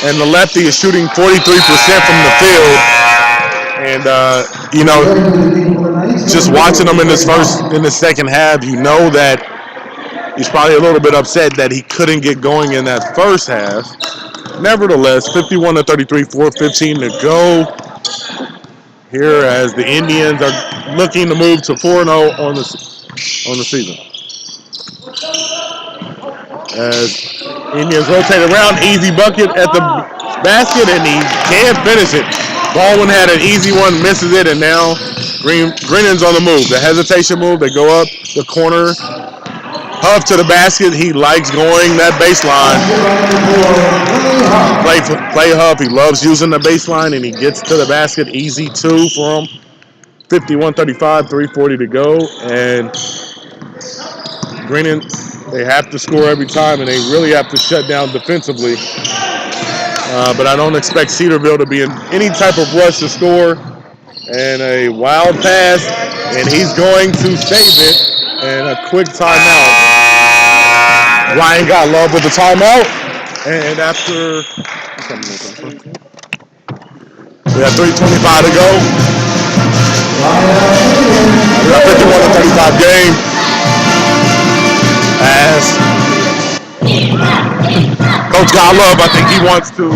and the lefty is shooting 43% from the field. And just watching him in the second half, you know that he's probably a little bit upset that he couldn't get going in that first half. Nevertheless, 51-33, 4:15 to go here as the Indians are looking to move to 4-0 on the season. As Indians rotate around, easy bucket at the basket, and he can't finish it. Baldwin had an easy one, misses it, and now Greenon's on the move. The hesitation move, they go up the corner. Huff to the basket. He likes going that baseline. Play Huff. He loves using the baseline, and he gets to the basket. Easy 2 for him. 51-35, 3:40 to go. And Greenon, they have to score every time, and they really have to shut down defensively. But I don't expect Cedarville to be in any type of rush to score. And a wild pass, and he's going to save it. And a quick timeout. Ryan got love with the timeout. And after we have 3:25 to go. We got 51-35 game. As Coach Godlove, I think he wants to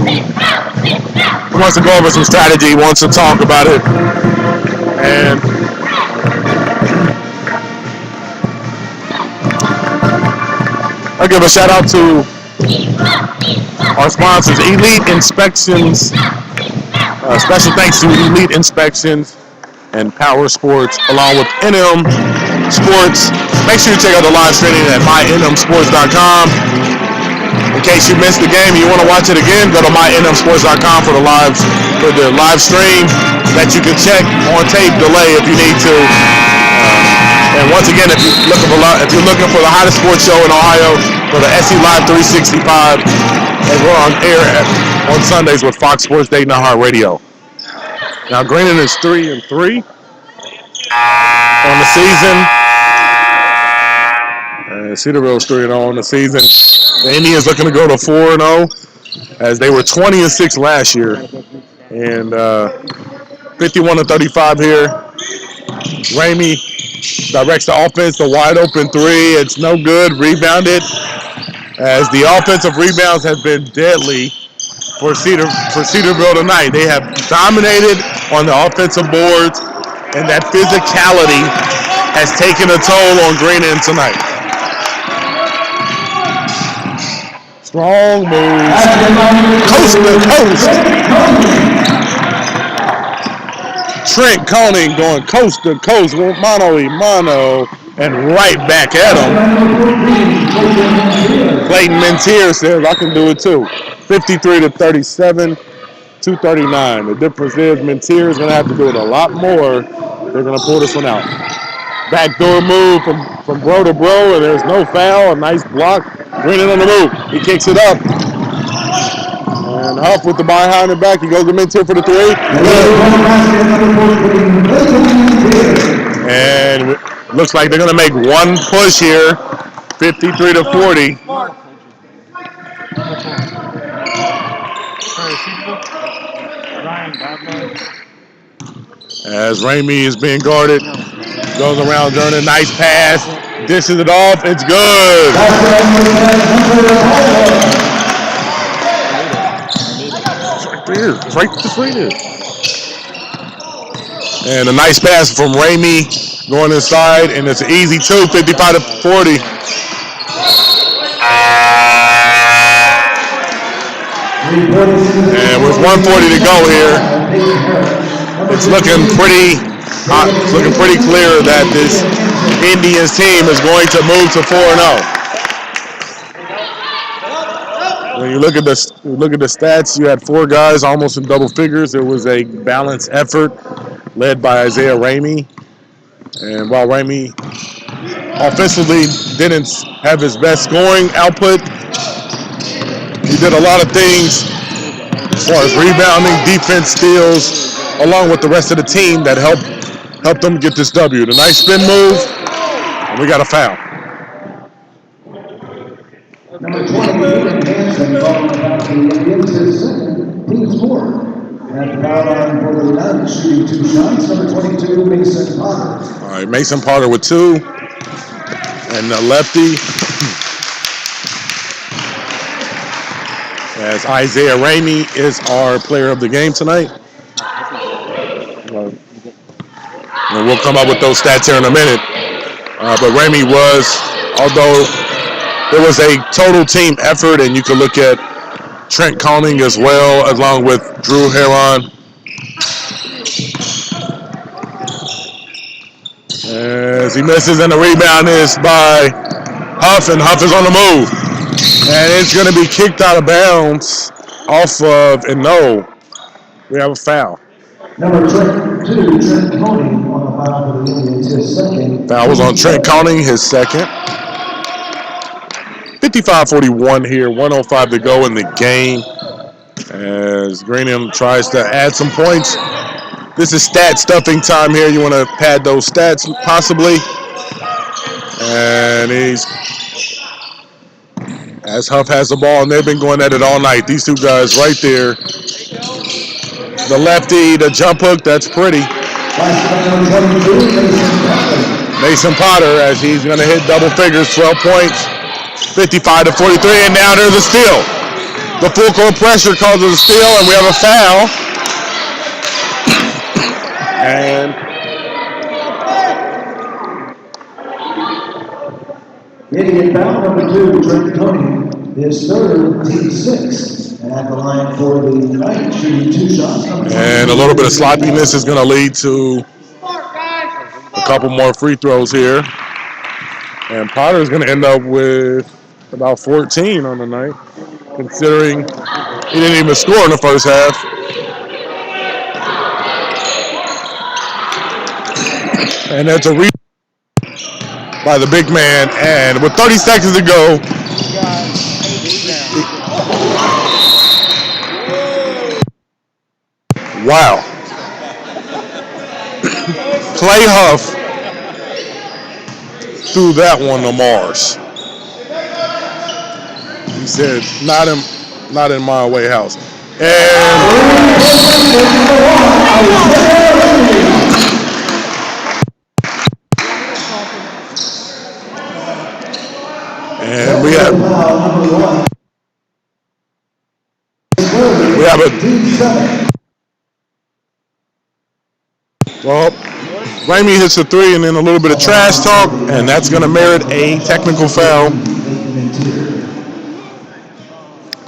go over some strategy. He wants to talk about it. And I'll give a shout out to our sponsors, Elite Inspections. Special thanks to Elite Inspections and Power Sports, along with NM Sports. Make sure you check out the live streaming at mynmsports.com. In case you missed the game and you want to watch it again, go to mynmsports.com for the live stream that you can check on tape delay if you need to. And once again, if you're looking for the hottest sports show in Ohio, go to SC Live 365, and we're on air on Sundays with Fox Sports Dayton iHeartRadio. Now Greenon is 3-3 on the season. Cedarville is 3-0 on the season. The Indians looking to go to 4-0 as they were 20-6 last year. And 51-35 here. Ramey directs the offense, the wide open 3. It's no good. Rebounded. As the offensive rebounds have been deadly for Cedarville tonight. They have dominated on the offensive boards, and that physicality has taken a toll on Greenon tonight. Strong moves. Coast to coast. Trent Koenig going coast to coast, mano a mano, and right back at him. Clayton Mentier says, I can do it too. 53-37, 239. The difference is Mentier is going to have to do it a lot more. They're going to pull this one out. Backdoor move from bro to bro, and there's no foul. A nice block. Greenon on the move. He kicks it up. And Huff with the behind the back. He goes to Mintier for the three. And looks like they're going to make one push here. 53 to 40. As Ramey is being guarded. Goes around during a nice pass. Dishes it off. It's good. It's right there. And a nice pass from Ramey going inside, and it's an easy 2, 55 to 40. And with 1:40 to go here, it's looking pretty clear that this Indians team is going to move to 4-0. When you look at the stats, you had 4 guys almost in double figures. It was a balanced effort led by Isaiah Ramey. And while Ramey offensively didn't have his best scoring output, he did a lot of things as far as rebounding, defense, steals, along with the rest of the team that helped them get this W. The nice spin move, and we got a foul. Number 28, Hanson, following about the Indians, his second, team score. At the foul line for the Nuns, shooting 2 shots. Number 22, Mason Potter. All right, Mason Potter with 2. And the lefty, as Isaiah Ramey is our player of the game tonight. And we'll come up with those stats here in a minute. But Ramey was, although it was a total team effort, and you can look at Trent Conning as well, along with Drew Heron. As he misses, and the rebound is by Huff, and Huff is on the move. And it's going to be kicked out of bounds off of, and no, we have a foul. Number 2, Trent Conning on the foul for the Indians, his second. Foul was on Trent Conning, his second. 55-41 here, 1:05 to go in the game. As Greenon tries to add some points. This is stat stuffing time here. You want to pad those stats possibly. And as Huff has the ball, and they've been going at it all night. These 2 guys right there. The lefty, the jump hook, that's pretty. Mason Potter, as he's going to hit double figures, 12 points. 55 to 43, and now there's a steal. The full court pressure causes a steal, and we have a foul. And Indian foul number 2, Trent Conning, his third, team 6. And at the line for the night, shooting 2 shots. And a little bit of sloppiness is going to lead to a couple more free throws here. And Potter is going to end up with about 14 on the night, considering he didn't even score in the first half. And that's a rebound by the big man. And with 30 seconds to go, wow. Clay Huff threw that one to Mars. He said, not in my way house. And we have a well, Ramey hits a 3 and then a little bit of trash talk, and that's going to merit a technical foul.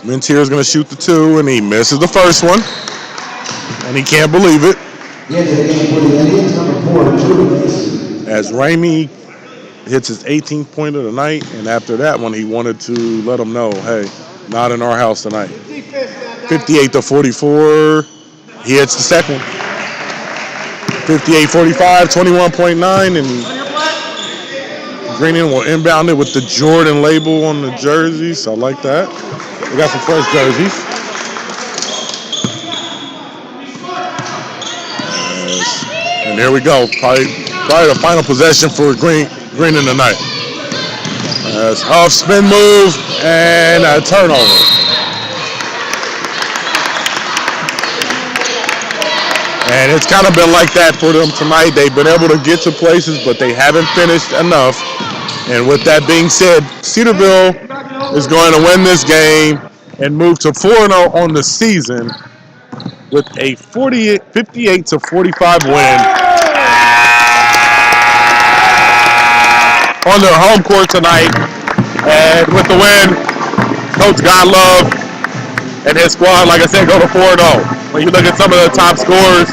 Mintier is going to shoot the 2, and he misses the first one, and he can't believe it. As Ramey hits his 18th point of the night, and after that one, he wanted to let them know, hey, not in our house tonight. 58 to 44, he hits the second one. 58-45, 21.9, and Greenon will inbound it with the Jordan label on the jerseys. I like that. We got some fresh jerseys. And here we go. Probably the final possession for Greenon tonight. As off spin move and a turnover. And it's kind of been like that for them tonight. They've been able to get to places, but they haven't finished enough. And with that being said, Cedarville is going to win this game and move to 4-0 on the season with a 58-45 win on their home court tonight. And with the win, Coach Godlove and his squad, like I said, go to 4-0. When you look at some of the top scorers,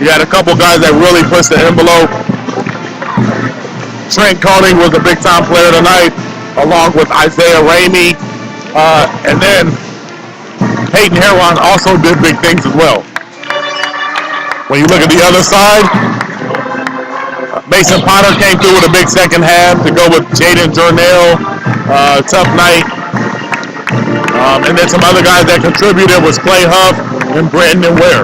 you had a couple guys that really pushed the envelope. Trent Koenig was a big-time player tonight, along with Isaiah Ramey. And then Peyton Heron also did big things as well. When you look at the other side, Mason Potter came through with a big second half to go with Jaden Jornell. Tough night. And then some other guys that contributed was Clay Huff and Brandon Ware.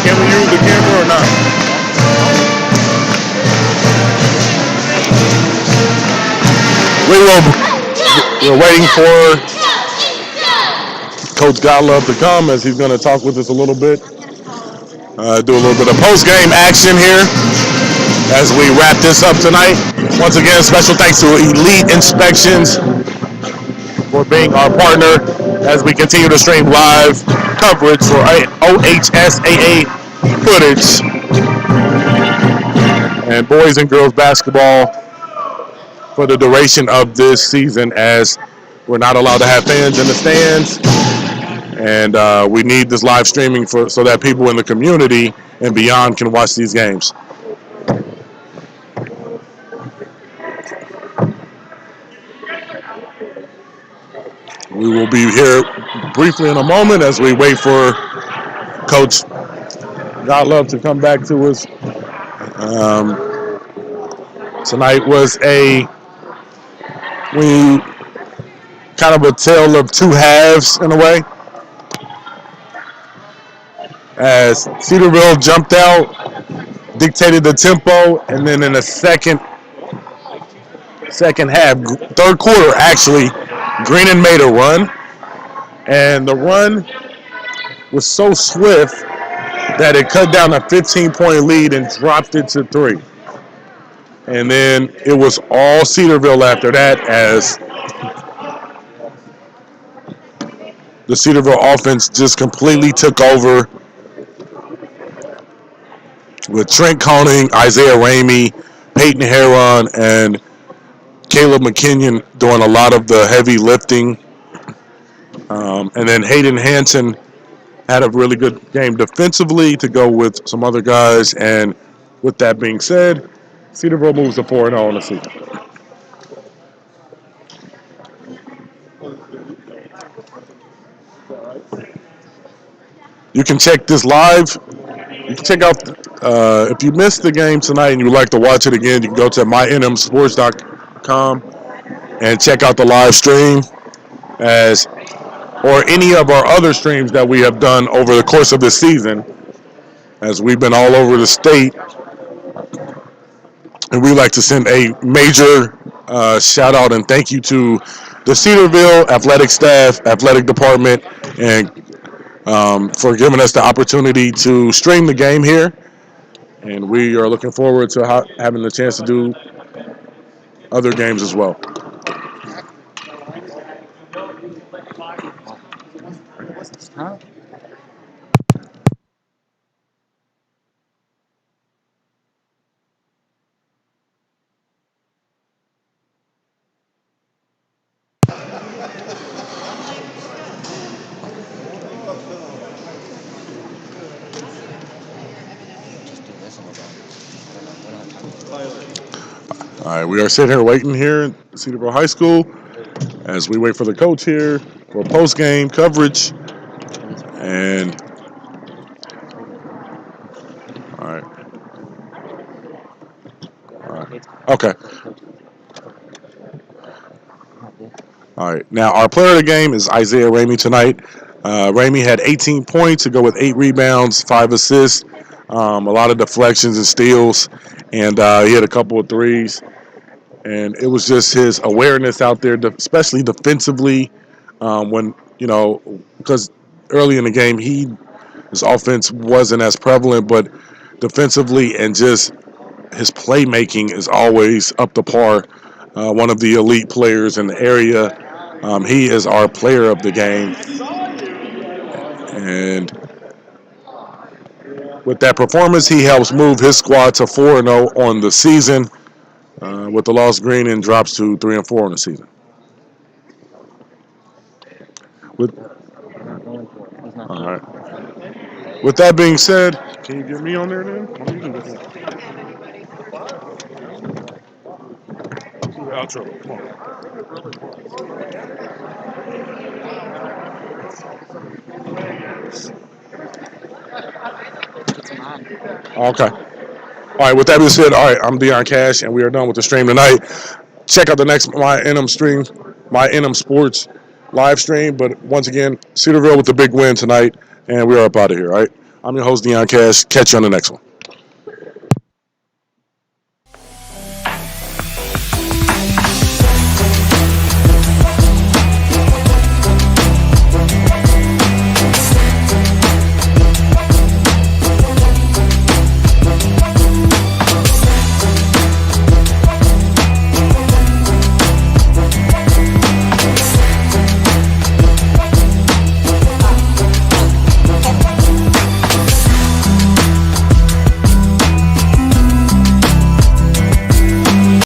Can we use the camera or not? We're waiting for Coach Godlove to come as he's going to talk with us a little bit. Do a little bit of post-game action here as we wrap this up tonight. Once again, special thanks to Elite Inspections for being our partner as we continue to stream live coverage for OHSAA footage and boys and girls basketball for the duration of this season, as we're not allowed to have fans in the stands. And we need this live streaming so that people in the community and beyond can watch these games. We will be here briefly in a moment as we wait for Coach Godlove to come back to us. Tonight was kind of a tale of two halves in a way, as Cedarville jumped out, dictated the tempo, and then in the second half, third quarter actually, Greenon made a run, and the run was so swift that it cut down a 15-point lead and dropped it to 3. And then it was all Cedarville after that, as the Cedarville offense just completely took over with Trent Koenig, Isaiah Ramey, Peyton Heron, and Caleb McKinnon doing a lot of the heavy lifting. And then Hayden Hansen had a really good game defensively to go with some other guys. And with that being said, Cedarville moves to 4-0 on the season. You can check this live. You can check out, if you missed the game tonight and you would like to watch it again, you can go to mynmsports.com and check out the live stream, or any of our other streams that we have done over the course of this season, as we've been all over the state. And we'd like to send a major shout out and thank you to the Cedarville athletic staff, athletic department, and for giving us the opportunity to stream the game here. And we are looking forward to having the chance to do other games as well. Huh? All right, we are sitting here waiting here at Cedarville High School as we wait for the coach here for post-game coverage. And all right. Okay. All right. Now, our player of the game is Isaiah Ramey tonight. Ramey had 18 points to go with 8 rebounds, 5 assists, a lot of deflections and steals, and he had a couple of threes. And it was just his awareness out there, especially defensively, because early in the game, his offense wasn't as prevalent, but defensively and just his playmaking is always up to par. One of the elite players in the area. He is our player of the game. And with that performance, he helps move his squad to 4-0 on the season. With the loss, Greenon drops to 3-4 on the season. All right. With that being said, can you get me on there then? I'm using this one. Outro. Come on. Okay. All right. With that being said, all right. I'm Deion Cash, and we are done with the stream tonight. Check out the next My NM stream, My NM Sports live stream. But once again, Cedarville with the big win tonight, and we are up out of here. All right. I'm your host, Deion Cash. Catch you on the next one.